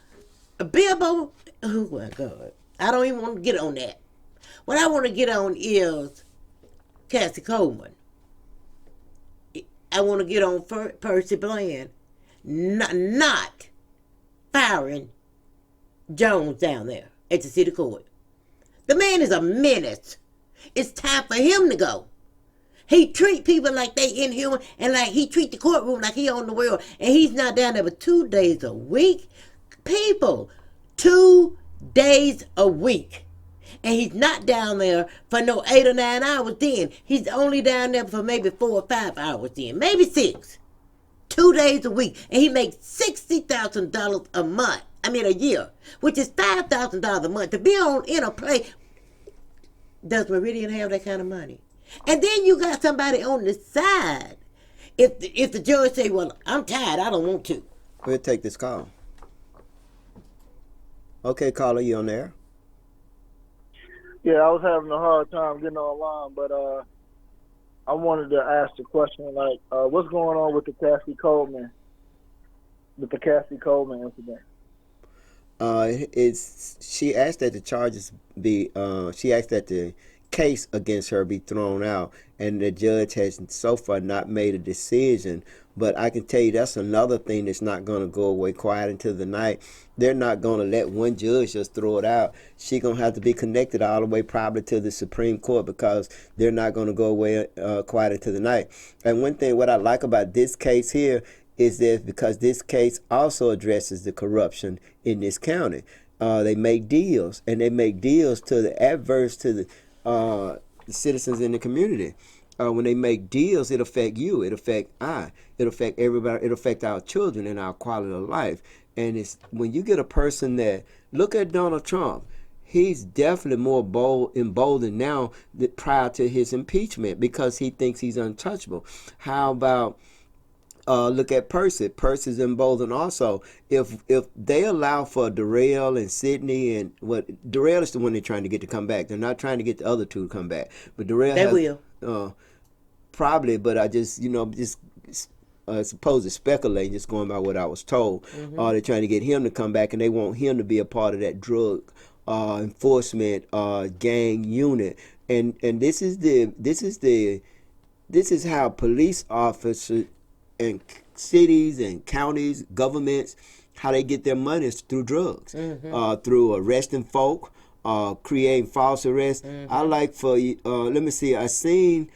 Bilbo, oh my God, I don't even want to get on that. What I want to get on is Cassie Coleman. I want to get on Percy Bland. Not firing Jones down there at the city court. The man is a menace. It's time for him to go. He treat people like they inhuman, and like he treat the courtroom like he own the world, and he's not down there but 2 days a week. People, 2 days a week. And he's not down there for no 8 or 9 hours then. He's only down there for maybe 4 or 5 hours then, maybe 6. 2 days a week. And he makes $60,000 a month. A year, which is $5,000 a month. To be on in a play, does Meridian have that kind of money? And then you got somebody on the side. If the judge say, well, I'm tired, I don't want to. We'll take this call. Okay, caller, you on there? Yeah, I was having a hard time getting online, but I wanted to ask the question, like, what's going on with the Cassie Coleman incident? She asked that the charges be she asked that the case against her be thrown out, and the judge has so far not made a decision. But I can tell you that's another thing that's not going to go away quiet into the night. They're not going to let one judge just throw it out. She's going to have to be connected all the way probably to the Supreme Court, because they're not going to go away quiet into the night. And one thing what I like about this case here is that because this case also addresses the corruption in this county. They make deals, and they make deals to the adverse to the citizens in the community. When they make deals, it affect you, it affect it affect everybody, it affect our children and our quality of life. And it's when you get a person that, look at Donald Trump, he's definitely more emboldened now than prior to his impeachment, because he thinks he's untouchable. How about look at Percy. Percy's emboldened also. If they allow for Darrell and Sidney, and what Darrell is the one they're trying to get to come back. They're not trying to get the other two to come back. But Darrell will. Probably, but I just supposed to speculate, just going by what I was told. They're trying to get him to come back, and they want him to be a part of that drug enforcement gang unit, and this is how police officers in cities and counties, governments, how they get their money is through drugs, through arresting folk, creating false arrests. I like for let me see. I seen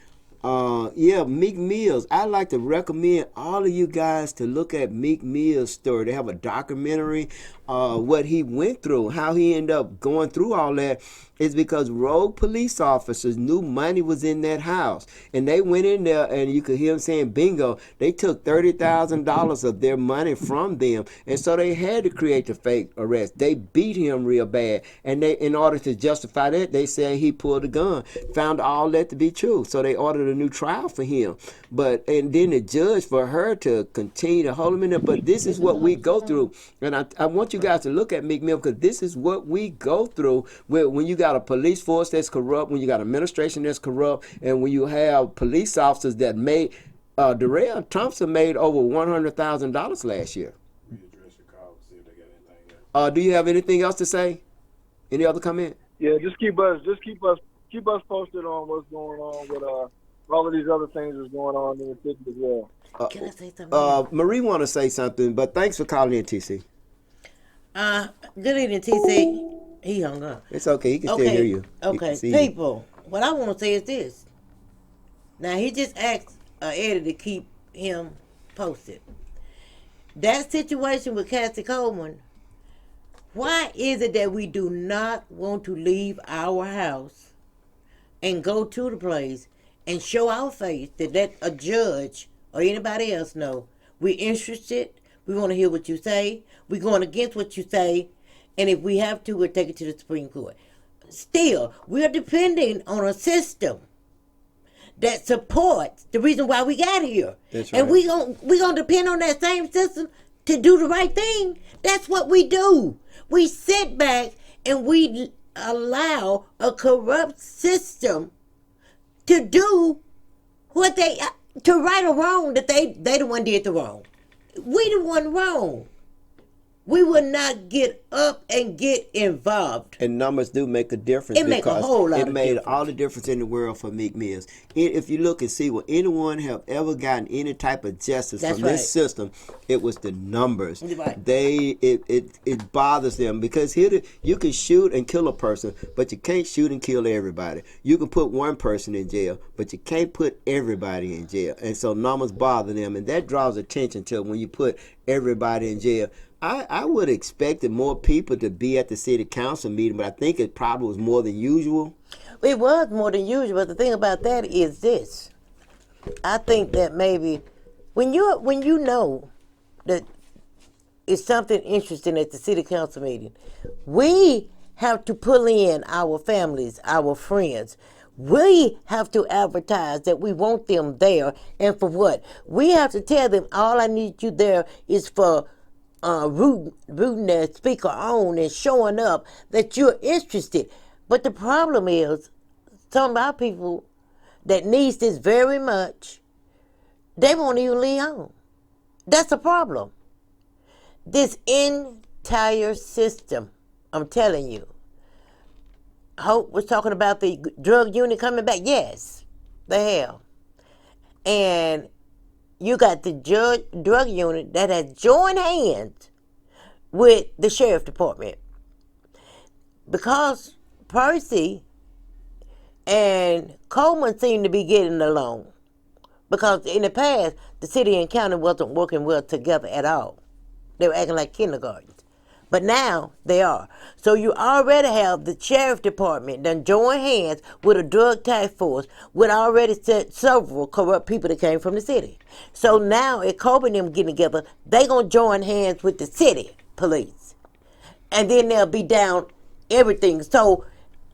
yeah, Meek Mill's. I like to recommend all of you guys to look at Meek Mill's story. They have a documentary, what he went through, how he ended up going through all that. Is because rogue police officers knew money was in that house, and they went in there, and you could hear them saying, "Bingo!" They took $30,000 of their money from them, and so they had to create the fake arrest. They beat him real bad, and they, in order to justify that, they said he pulled a gun. Found all that to be true, so they ordered a new trial for him. But and then the judge, for her to continue to hold him in there. But this is what we go through, and I want you guys to look at Meek Mill, because this is what we go through when you got a police force that's corrupt, when you got administration that's corrupt, and when you have police officers that made Darrell Thompson made over $100,000 last year. Do you have anything else to say? Any other comment? Yeah, just keep us posted on what's going on with all of these other things that's going on in the city as well. Can I say something? Marie want to say something, but thanks for calling in, TC. Good evening, TC. He hung up. It's okay. He can still hear you. Okay, people, what I want to say is this. Now, he just asked Eddie to keep him posted. That situation with Cassie Coleman, why is it that we do not want to leave our house and go to the place and show our face to let a judge or anybody else know we're interested, we want to hear what you say, we're going against what you say, and if we have to, we'll take it to the Supreme Court. Still, we're depending on a system that supports the reason why we got here. That's right. And we gonna depend on that same system to do the right thing. That's what we do. We sit back and we allow a corrupt system to do what to right or wrong that they the one did the wrong. We the one wrong. We would not get up and get involved. And numbers do make a difference. It make a whole lot it of made difference. all the difference in the world for Meek Mills. If you look and see, will anyone have ever gotten any type of justice That's from right. this system, it was the numbers. Right. It bothers them, because here you can shoot and kill a person, but you can't shoot and kill everybody. You can put one person in jail, but you can't put everybody in jail. And so numbers bother them, and that draws attention to when you put everybody in jail. I would expect more people to be at the city council meeting, but I think it probably was more than usual. It was more than usual, but the thing about that is this. I think that maybe when you know that it's something interesting at the city council meeting, we have to pull in our families, our friends. We have to advertise that we want them there, and for what? We have to tell them all I need you there is for rooting their speaker on and showing up that you're interested. But the problem is, some of our people that needs this very much, they won't even leave home. That's a problem. This entire system, I'm telling you. Hope was talking about the drug unit coming back. Yes, they have. And you got the drug unit that has joined hands with the sheriff department. Because Percy and Coleman seem to be getting along. Because in the past, the city and county wasn't working well together at all. They were acting like kindergartens. But now they are. So you already have the sheriff department done join hands with a drug task force with already several corrupt people that came from the city. So now if Kobe and them getting together, they gonna join hands with the city police. And then they'll be down everything. So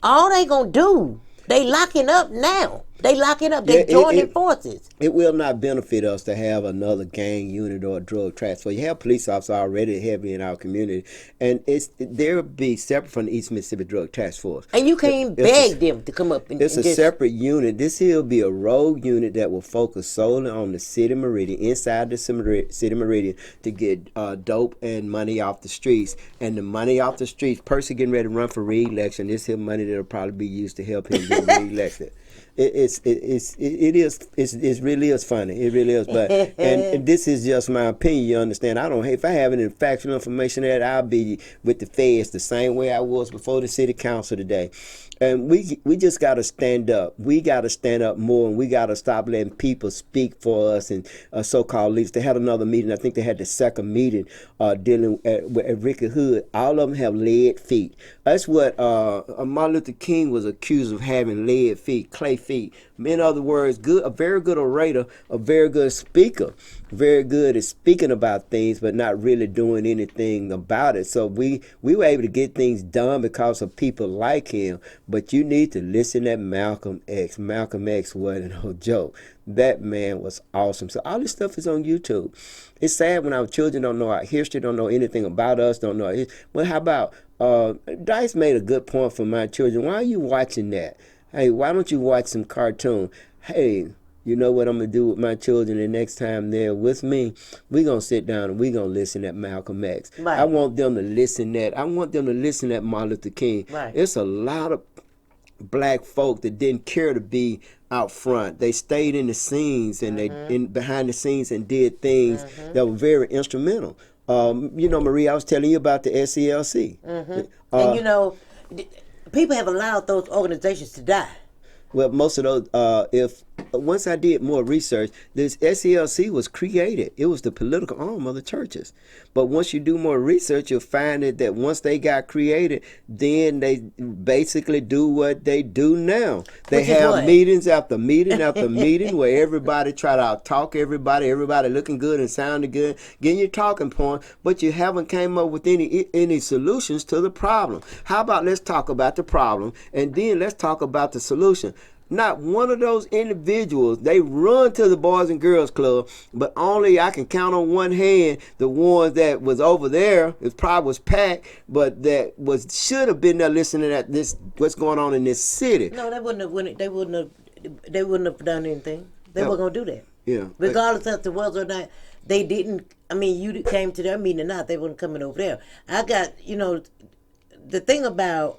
all they gonna do, they locking up now. They locking up. Yeah, They joining forces. it will not benefit us to have another gang unit or a drug transfer. You have police officers already heavy in our community, and they'll be separate from the East Mississippi Drug Task Force. And you can't beg them to come up It's and a just. separate unit. This here will be a rogue unit that will focus solely on the city meridian, inside the city meridian, to get dope and money off the streets. And the money off the streets, person getting ready to run for re-election, this here money that'll probably be used to help him get re-elected. It really is funny. It really is. But and this is just my opinion. You understand? I don't. If I have any factual information that I'll be with the feds the same way I was before the city council today. And we just got to stand up. We got to stand up more, and we got to stop letting people speak for us and so-called leaders. They had another meeting. I think they had the second meeting dealing with Ricky Hood. All of them have lead feet. That's what Martin Luther King was accused of having: lead feet, clay feet. In other words, a very good orator, a very good speaker, very good at speaking about things, but not really doing anything about it. So we were able to get things done because of people like him. But you need to listen to Malcolm X. Malcolm X wasn't no joke. That man was awesome. So all this stuff is on YouTube. It's sad when our children don't know our history, don't know anything about us, don't know our history. Well, how about Dice made a good point for my children. Why are you watching that? Hey, why don't you watch some cartoon? Hey, you know what I'm going to do with my children the next time they're with me? We're going to sit down and we're going to listen at Malcolm X. Right. I want them to listen that. I want them to listen at Martin Luther King. Right. It's a lot of black folk that didn't care to be out front. They stayed in the scenes and they behind the scenes and did things that were very instrumental. Marie, I was telling you about the SCLC. And people have allowed those organizations to die. Well, most of those, once I did more research, this SELC was created. It was the political arm of the churches. But once you do more research, you'll find that once they got created, then they basically do what they do now. They have meetings after meeting after meeting where everybody try to talk everybody looking good and sounding good, getting your talking point, but you haven't came up with any solutions to the problem. How about let's talk about the problem and then let's talk about the solution. Not one of those individuals, they run to the Boys and Girls Club, but only I can count on one hand the ones that was over there. It probably was packed, but that should have been there listening at this what's going on in this city. No, they wouldn't have done anything. They weren't gonna do that. Yeah. Regardless if it was or not, they didn't. I mean, you came to their meeting or not, they weren't coming over there. I got the thing about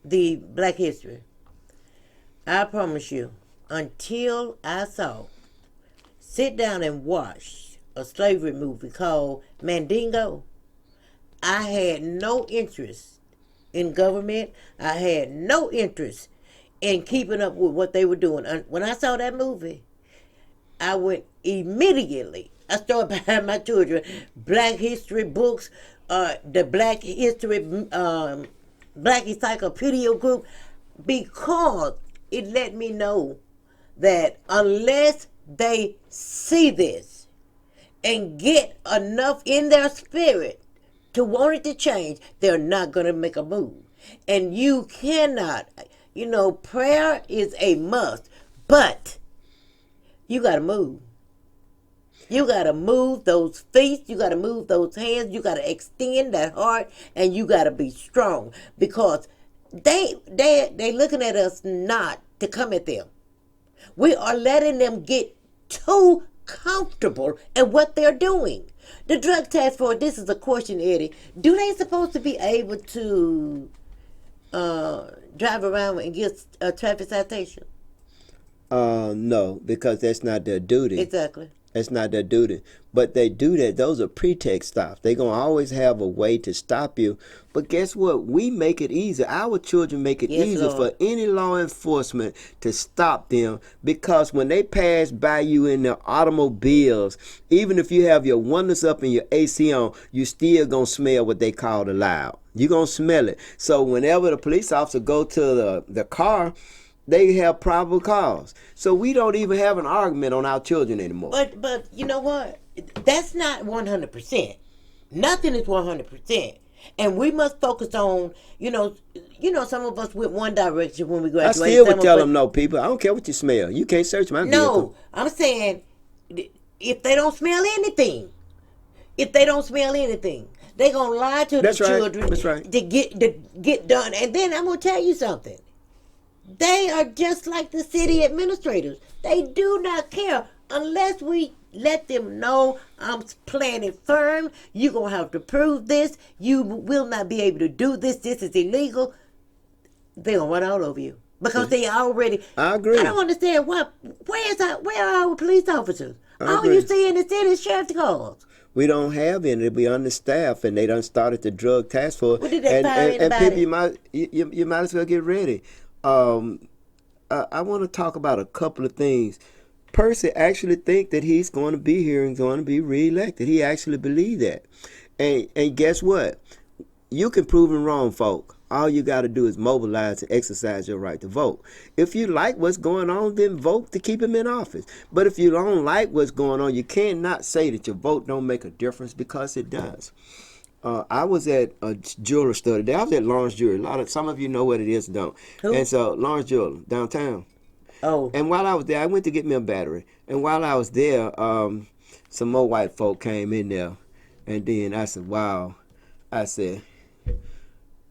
the Black History. I promise you, until I sit down and watch a slavery movie called Mandingo, I had no interest in government. I had no interest in keeping up with what they were doing. When I saw that movie, I went immediately. I started buying my children Black History books, the Black History, Black Encyclopedia group, because it let me know that unless they see this and get enough in their spirit to want it to change, they're not going to make a move. And you cannot, prayer is a must, but you got to move. You got to move those feet. You got to move those hands. You got to extend that heart, and you got to be strong, because they looking at us not to come at them. We are letting them get too comfortable at what they're doing. The drug task force, this is a question, Eddie. Do they supposed to be able to drive around and get a traffic citation? No, because that's not their duty. Exactly. That's not their duty. But they do that. Those are pretext stops. They're going to always have a way to stop you. But guess what? We make it easy. Our children make it easier for any law enforcement to stop them, because when they pass by you in their automobiles, even if you have your windows up and your AC on, you still going to smell what they call the loud. You're going to smell it. So whenever the police officer go to the car, they have probable cause. So we don't even have an argument on our children anymore. But you know what? That's not 100%. Nothing is 100%. And we must focus on, some of us went one direction when we I graduated. still would Some tell of us, them no, people. I don't care what you smell. You can't search my vehicle. no, I'm saying if they don't smell anything, they gonna lie to the That's right. children That's right. to get done. And then I'm gonna tell you something. They are just like the city administrators. They do not care unless we let them know I'm planning firm. You're going to have to prove this. You will not be able to do this. This is illegal. They're going to run all over you. Because they already... I agree. I don't understand where are our police officers? I All agree. you see in the city is sheriff's cars. We don't have any. We understaffed, and they done started the drug task force. Well, did they fire and anybody? people, you might as well get ready. I want to talk about a couple of things. Percy actually think that he's going to be here and going to be reelected. He actually believe that. And guess what? You can prove him wrong, folk. All you got to do is mobilize and exercise your right to vote. If you like what's going on, then vote to keep him in office. But if you don't like what's going on, you cannot say that your vote don't make a difference, because it does. I was at a jewelry store today. I was at Lawrence Jewelry. Some of you know what it is, don't. Who? And so Lawrence Jewelry downtown. Oh. And while I was there, I went to get me a battery. And while I was there, some more white folk came in there. And then I said, wow. I said,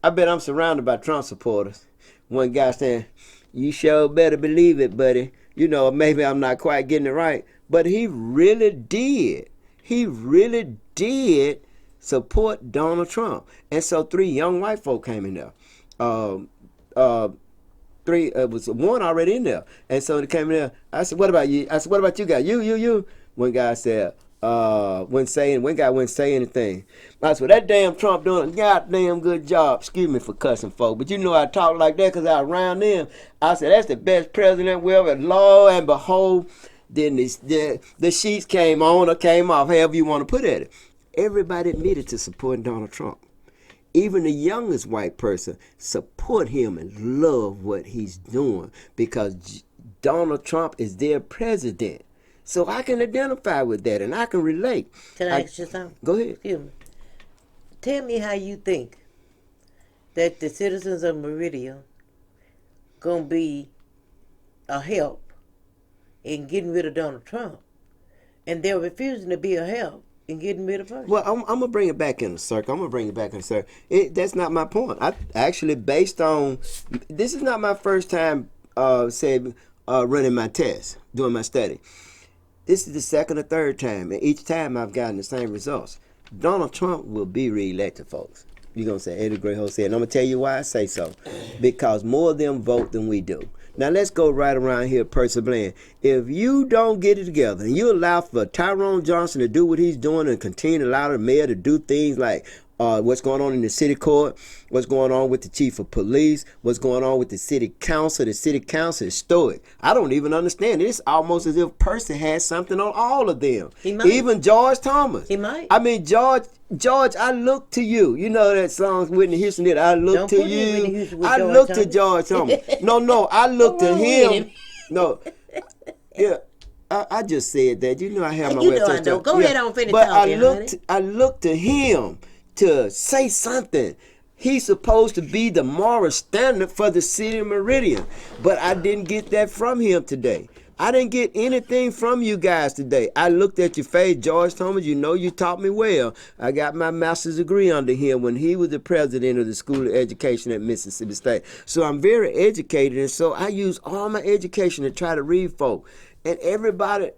I bet I'm surrounded by Trump supporters. One guy said, you sure better believe it, buddy. Maybe I'm not quite getting it right. But he really did. He really did support Donald Trump. And so 3 young white folk came in there. Three, it was one already in there. And so they came in there. I said, what about you? I said, what about you guys? You. One guy said, one guy wouldn't say anything. I said, well, that damn Trump doing a goddamn good job. Excuse me for cussing, folk, but I talk like that because I was around them. I said, that's the best president we ever. Lo and behold, then the sheets came on or came off, however you want to put it. Everybody admitted to supporting Donald Trump. Even the youngest white person support him and love what he's doing, because Donald Trump is their president. So I can identify with that and I can relate. Can I ask you something? Go ahead. Excuse me. Tell me how you think that the citizens of Meridian gonna be a help in getting rid of Donald Trump, and they're refusing to be a help in getting rid of her. Well, I'm going to bring it back in a circle. That's not my point. I actually, based on, this is not my first time running my test, doing my study. This is the second or third time, and each time I've gotten the same results. Donald Trump will be reelected, folks. You're going to say, Eddie Great said, and I'm going to tell you why I say so. Because more of them vote than we do. Now, let's go right around here, persevering. If you don't get it together and you allow for Tyrone Johnson to do what he's doing and continue to allow the mayor to do things like what's going on in the city court, what's going on with the chief of police, what's going on with the city council is stoic. I don't even understand it. It's almost as if Percy has something on all of them. He might. Even George Thomas. He might. I mean, George, I look to you. You know that song Whitney Houston did. I look Don't to put me Whitney you. Houston with I George look to Thomas. George Thomas. No, I look to What's wrong with him. him? No, yeah. I just said that. I have my You way know of I touch know. that. Go ahead on, finish But talking, honey. I look to him to say something. He's supposed to be the moral standard for the city of Meridian. But I didn't get that from him today. I didn't get anything from you guys today. I looked at your face, George Thomas. You taught me well. I got my master's degree under him when he was the president of the School of Education at Mississippi State. So I'm very educated, and so I use all my education to try to read folk. And everybody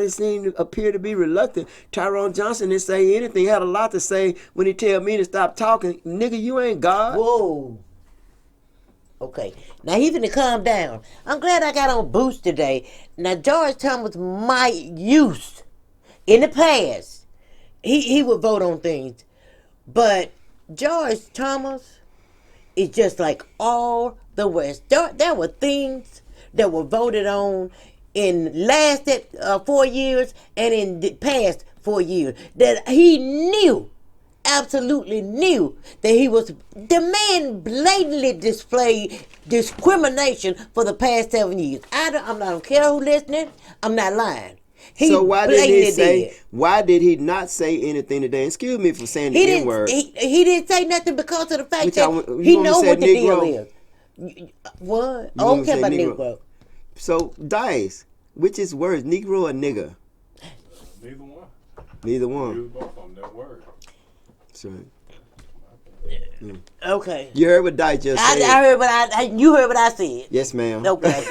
seemed to appear to be reluctant. Tyrone Johnson didn't say anything. He had a lot to say when he tell me to stop talking. Nigga, you ain't God. Whoa. Okay. Now he finna calm down. I'm glad I got on Boost today. Now George Thomas might use in the past. He would vote on things. But George Thomas is just like all the rest. There were things that were voted on in lasted 4 years and in the past 4 years that he knew, absolutely knew that he was. The man blatantly displayed discrimination for the past 7 years. I don't care who listening. I'm not lying. He So why did he blatantly say? did. Why did he not say anything today? Excuse me for saying He the N didn't. word. He didn't say nothing because of the fact Which that you he want me to know say what the deal Negro? is. What? You I want don't me to care say about Negro? Negro. So Dice, which is worse, Negro or nigger? Neither one. Neither Use one. both of them. That word. That's right. Okay. You heard what Dice just said. I heard you heard what I said. Yes, ma'am. Okay.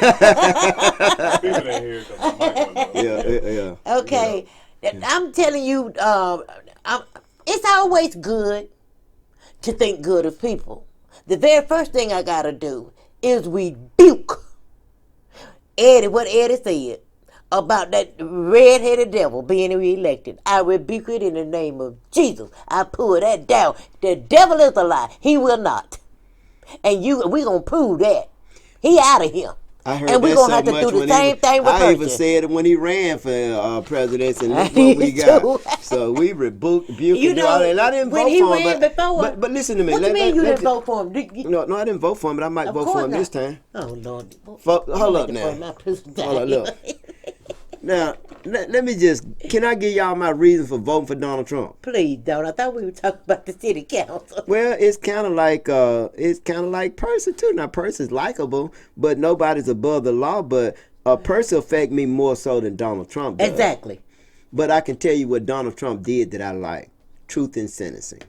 People ain't here because the mic went up. Yeah. Okay. I'm telling you, it's always good to think good of people. The very first thing I gotta do is rebuke what Eddie said about that red-headed devil being reelected. I rebuke it in the name of Jesus. I pull that down. The devil is a lie. He will not. And we gonna prove that. He out of here. I heard And we that gonna so have to much do the when same thing with I even Percy. said it when he ran for presidency, and I look what we did got. too. So we rebuke You and do all that. And I know, didn't when vote he for him, ran before, but listen to me. what you mean you didn't vote for him? No, I didn't vote for him, but I might Of vote for course him not. this time. Oh Lord. Hold up now. Hold up, look. Now, let me just. Can I give y'all my reason for voting for Donald Trump? Please don't. I thought we were talking about the city council. Well, it's kind of like Percy too. Now Percy's likable, but nobody's above the law. But Percy affect me more so than Donald Trump does. Exactly. But I can tell you what Donald Trump did that I like: truth in sentencing.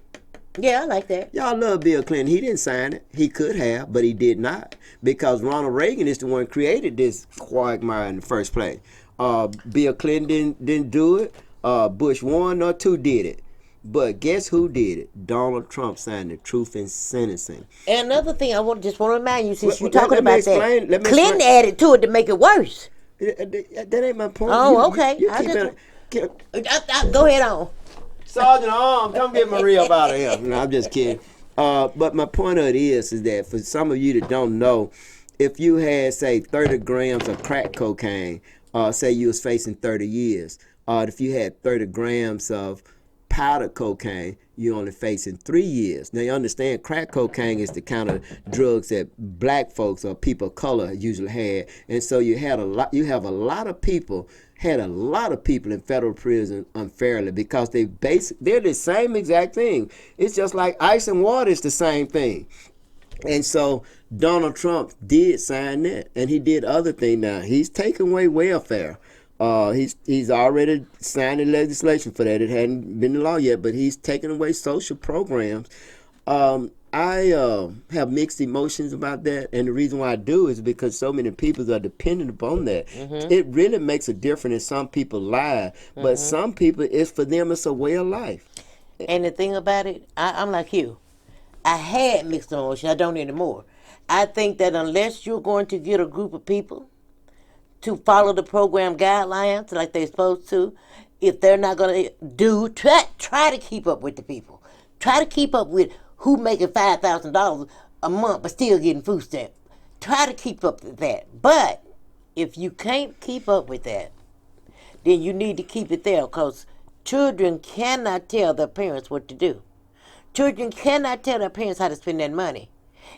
Yeah, I like that. Y'all love Bill Clinton. He didn't sign it. He could have, but he did not, because Ronald Reagan is the one who created this quagmire in the first place. Bill Clinton didn't do it. Bush 1 or 2 did it. But guess who did it? Donald Trump signed the truth in sentencing. And another thing I just want to remind you, since Well, you're talking let me about explain- that, let me Clinton explain. added to it to make it worse. That ain't my point. Oh, okay. You I keep just- it. Go ahead on. Sergeant Arm, come get Maria up out of here. No, I'm just kidding. But my point of it is that for some of you that don't know, if you had, say, 30 grams of crack cocaine, say you was facing 30 years. If you had 30 grams of powder cocaine, you're only facing 3 years. Now you understand, crack cocaine is the kind of drugs that black folks or people of color usually had, and so you have a lot of people in federal prison unfairly, because they're the same exact thing. It's just like ice and water is the same thing. And so Donald Trump did sign that, and he did other things. Now he's taking away welfare. He's already signed the legislation for that. It hadn't been in law yet, but he's taking away social programs. I have mixed emotions about that, and the reason why I do is because so many people are dependent upon that. It really makes a difference in some people's lives, but some people, for them, it's a way of life. And the thing about it, I'm like you. I had mixed emotions. I don't anymore. I think that unless you're going to get a group of people to follow the program guidelines like they're supposed to, if they're not going to try to keep up with the people. Try to keep up with who making $5,000 a month but still getting food stamps. Try to keep up with that. But if you can't keep up with that, then you need to keep it there, because children cannot tell their parents what to do. Children cannot tell their parents how to spend their money.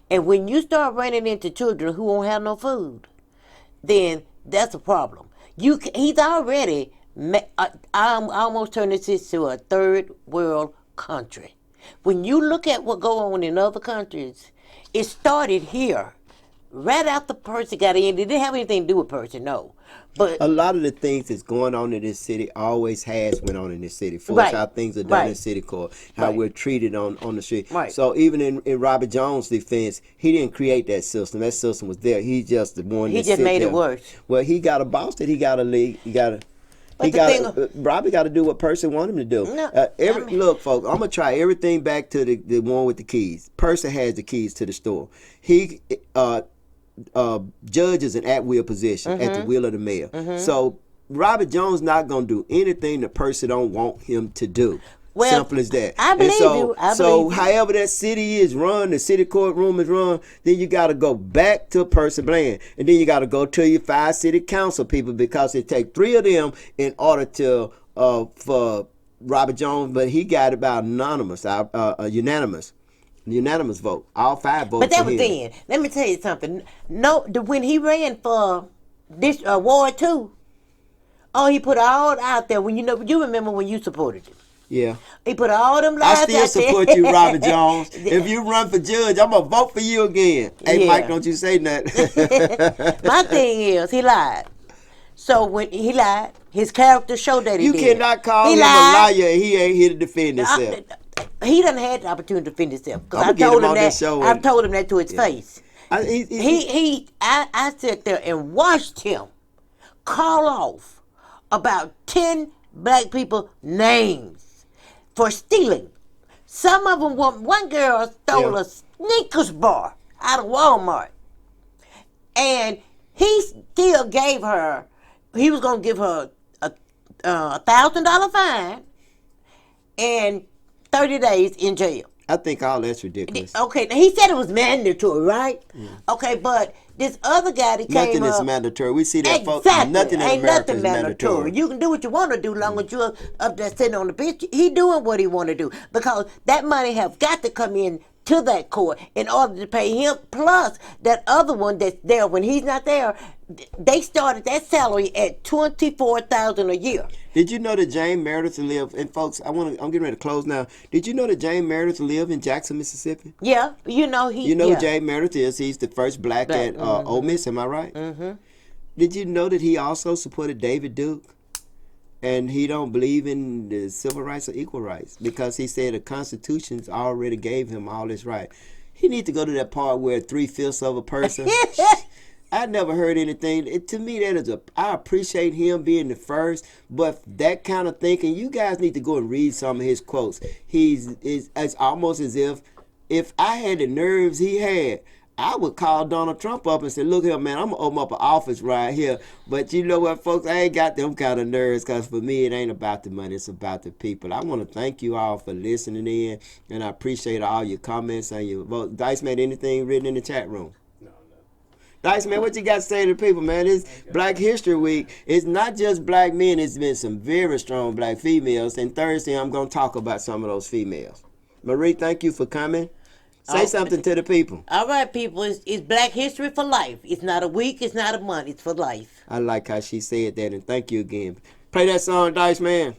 And when you start running into children who won't have no food, then that's a problem. He's already, I almost turned this into a third world country. When you look at what go on in other countries, it started here. Right after Percy got in, it didn't have anything to do with Percy, no. But a lot of the things that's going on in this city always has went on in this city. For Right. how things are done Right. in city court, how Right. we're treated on the street. Right. So even in Robert Jones' defense, he didn't create that system. That system was there. He just the one he that just sit made there. it worse. Well, he got a boss that he got to lead. But the thing- Robbie got to do what Percy wanted him to do. No, Look, folks, I'm gonna try everything back to the one with the keys. Percy has the keys to the store. He judges an at-will position at the will of the mayor. So Robert Jones not gonna do anything the Percy don't want him to do. Well, Simple as that. I believe you. I so believe you. however that city is run, the city courtroom is run, then you got to go back to Percy Bland, and then you got to go to your 5 city council people, because it take 3 of them in order to for Robert Jones, but he got it by unanimous vote. All 5 voted But that for was him. then. Let me tell you something. No, when he ran for this Ward 2, Oh, he put all out there. When you remember when you supported him. Yeah. He put all them I lies still out support there. you, Robert Jones. If you run for judge, I'm gonna vote for you again. Hey, Yeah. Mike, don't you say nothing. My thing is, he lied. So when he lied, his character showed that he You did. cannot call He him a lied. liar and he ain't here to defend himself. He done had the opportunity to defend himself because I'm I gonna get told him him on this that. show. I've told him that to his Yeah. face. He I sat there and watched him call off about 10 black people names for stealing. Some of them, one girl stole Yeah. a Snickers bar out of Walmart, and he still gave her. He was gonna give her a $1,000 fine and 30 days in jail. I think all that's ridiculous. Okay, now he said it was mandatory, right? Okay, but this other guy that came Nothing is up. mandatory. We see that, folks. Exactly. Nothing in Ain't America nothing is mandatory. mandatory. You can do what you want to do long as you're up there sitting on the bench. He doing what he want to do because that money have got to come in to that court in order to pay him. Plus that other one that's there when he's not there, they started that salary at $24,000 a year. Did you know that James Meredith live? And folks, I'm getting ready to close now. Did you know that James Meredith live in Jackson, Mississippi? Yeah, you know he. You know yeah. who James Meredith is? He's the first black at Ole Miss. Am I right? Mm-hmm. Did you know that he also supported David Duke? And he don't believe in the civil rights or equal rights because he said the Constitution's already gave him all this right. He need to go to that part where 3/5 of a person. I never heard anything. To me, that is I appreciate him being the first, but that kind of thinking, you guys need to go and read some of his quotes. It's almost as if I had the nerves he had, I would call Donald Trump up and say, look here, man, I'm going to open up an office right here. But you know what, folks, I ain't got them kind of nerves because for me, it ain't about the money. It's about the people. I want to thank you all for listening in, and I appreciate all your comments and your votes. Dice, man, anything written in the chat room? Dice, man, what you got to say to the people, man? It's Black History Week. It's not just black men. It's been some very strong black females. And Thursday, I'm going to talk about some of those females. Marie, thank you for coming. Say something to the people. All right, people. It's Black History for life. It's not a week. It's not a month. It's for life. I like how she said that, and thank you again. Play that song, Dice, man.